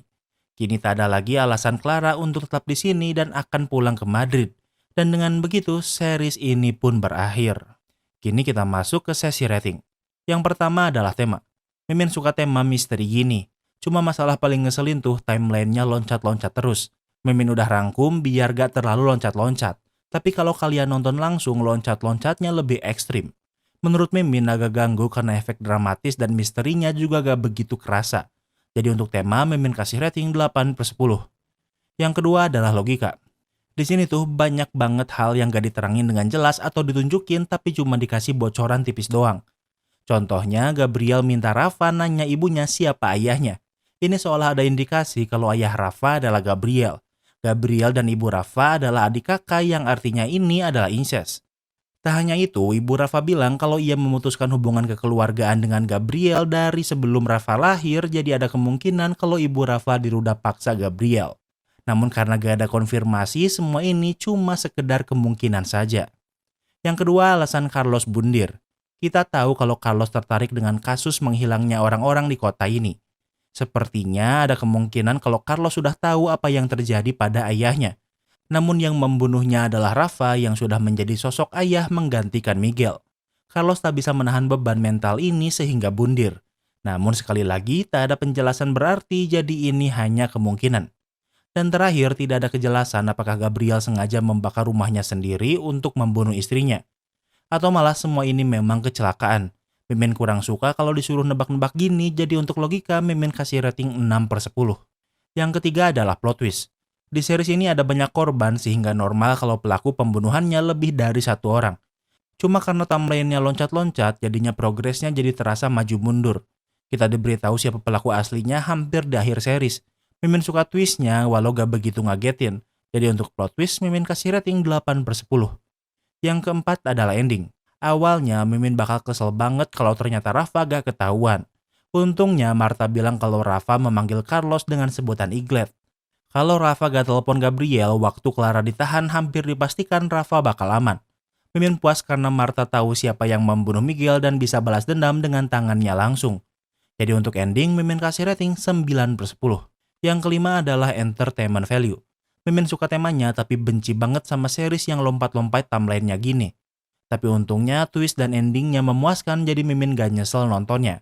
Kini tak ada lagi alasan Clara untuk tetap di sini dan akan pulang ke Madrid. Dan dengan begitu, series ini pun berakhir. Kini kita masuk ke sesi rating. Yang pertama adalah tema. Mimin suka tema misteri gini. Cuma masalah paling ngeselin tuh timelinenya loncat-loncat terus. Mimin udah rangkum biar gak terlalu loncat-loncat. Tapi kalau kalian nonton langsung, loncat-loncatnya lebih ekstrim. Menurut Mimin agak ganggu karena efek dramatis dan misterinya juga gak begitu kerasa. Jadi untuk tema, Mimin kasih rating 8/10. Yang kedua adalah logika. Di sini tuh banyak banget hal yang gak diterangin dengan jelas atau ditunjukin tapi cuma dikasih bocoran tipis doang. Contohnya, Gabriel minta Rafa nanya ibunya siapa ayahnya. Ini seolah ada indikasi kalau ayah Rafa adalah Gabriel. Gabriel dan ibu Rafa adalah adik kakak yang artinya ini adalah incest. Tak hanya itu, ibu Rafa bilang kalau ia memutuskan hubungan kekeluargaan dengan Gabriel dari sebelum Rafa lahir, jadi ada kemungkinan kalau ibu Rafa diruda paksa Gabriel. Namun karena gak ada konfirmasi, semua ini cuma sekedar kemungkinan saja. Yang kedua, alasan Carlos bundir. Kita tahu kalau Carlos tertarik dengan kasus menghilangnya orang-orang di kota ini. Sepertinya ada kemungkinan kalau Carlos sudah tahu apa yang terjadi pada ayahnya. Namun yang membunuhnya adalah Rafa yang sudah menjadi sosok ayah menggantikan Miguel. Carlos tak bisa menahan beban mental ini sehingga bundir. Namun sekali lagi tak ada penjelasan berarti jadi ini hanya kemungkinan. Dan terakhir tidak ada kejelasan apakah Gabriel sengaja membakar rumahnya sendiri untuk membunuh istrinya. Atau malah semua ini memang kecelakaan. Mimin kurang suka kalau disuruh nebak-nebak gini, jadi untuk logika Mimin kasih rating 6/10. Yang ketiga adalah plot twist. Di series ini ada banyak korban sehingga normal kalau pelaku pembunuhannya lebih dari satu orang. Cuma karena timeline-nya loncat-loncat, jadinya progresnya jadi terasa maju mundur. Kita diberitahu siapa pelaku aslinya hampir di akhir series. Mimin suka twistnya walau gak begitu ngagetin. Jadi untuk plot twist Mimin kasih rating 8/10. Yang keempat adalah ending. Awalnya Mimin bakal kesel banget kalau ternyata Rafa gak ketahuan. Untungnya Martha bilang kalau Rafa memanggil Carlos dengan sebutan Eaglet. Kalau Rafa gak telepon Gabriel waktu Clara ditahan, hampir dipastikan Rafa bakal aman. Mimin puas karena Martha tahu siapa yang membunuh Miguel dan bisa balas dendam dengan tangannya langsung. Jadi untuk ending Mimin kasih rating 9/10. Yang kelima adalah entertainment value. Mimin suka temanya tapi benci banget sama series yang lompat-lompat timeline-nya gini. Tapi untungnya twist dan endingnya memuaskan jadi Mimin gak nyesel nontonnya.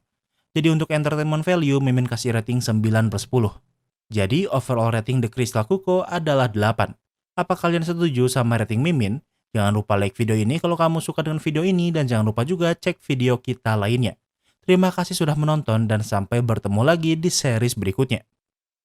Jadi untuk entertainment value Mimin kasih rating 9/10. Jadi overall rating The Crystal Cuckoo adalah 8. Apa kalian setuju sama rating Mimin? Jangan lupa like video ini kalau kamu suka dengan video ini dan jangan lupa juga cek video kita lainnya. Terima kasih sudah menonton dan sampai bertemu lagi di series berikutnya.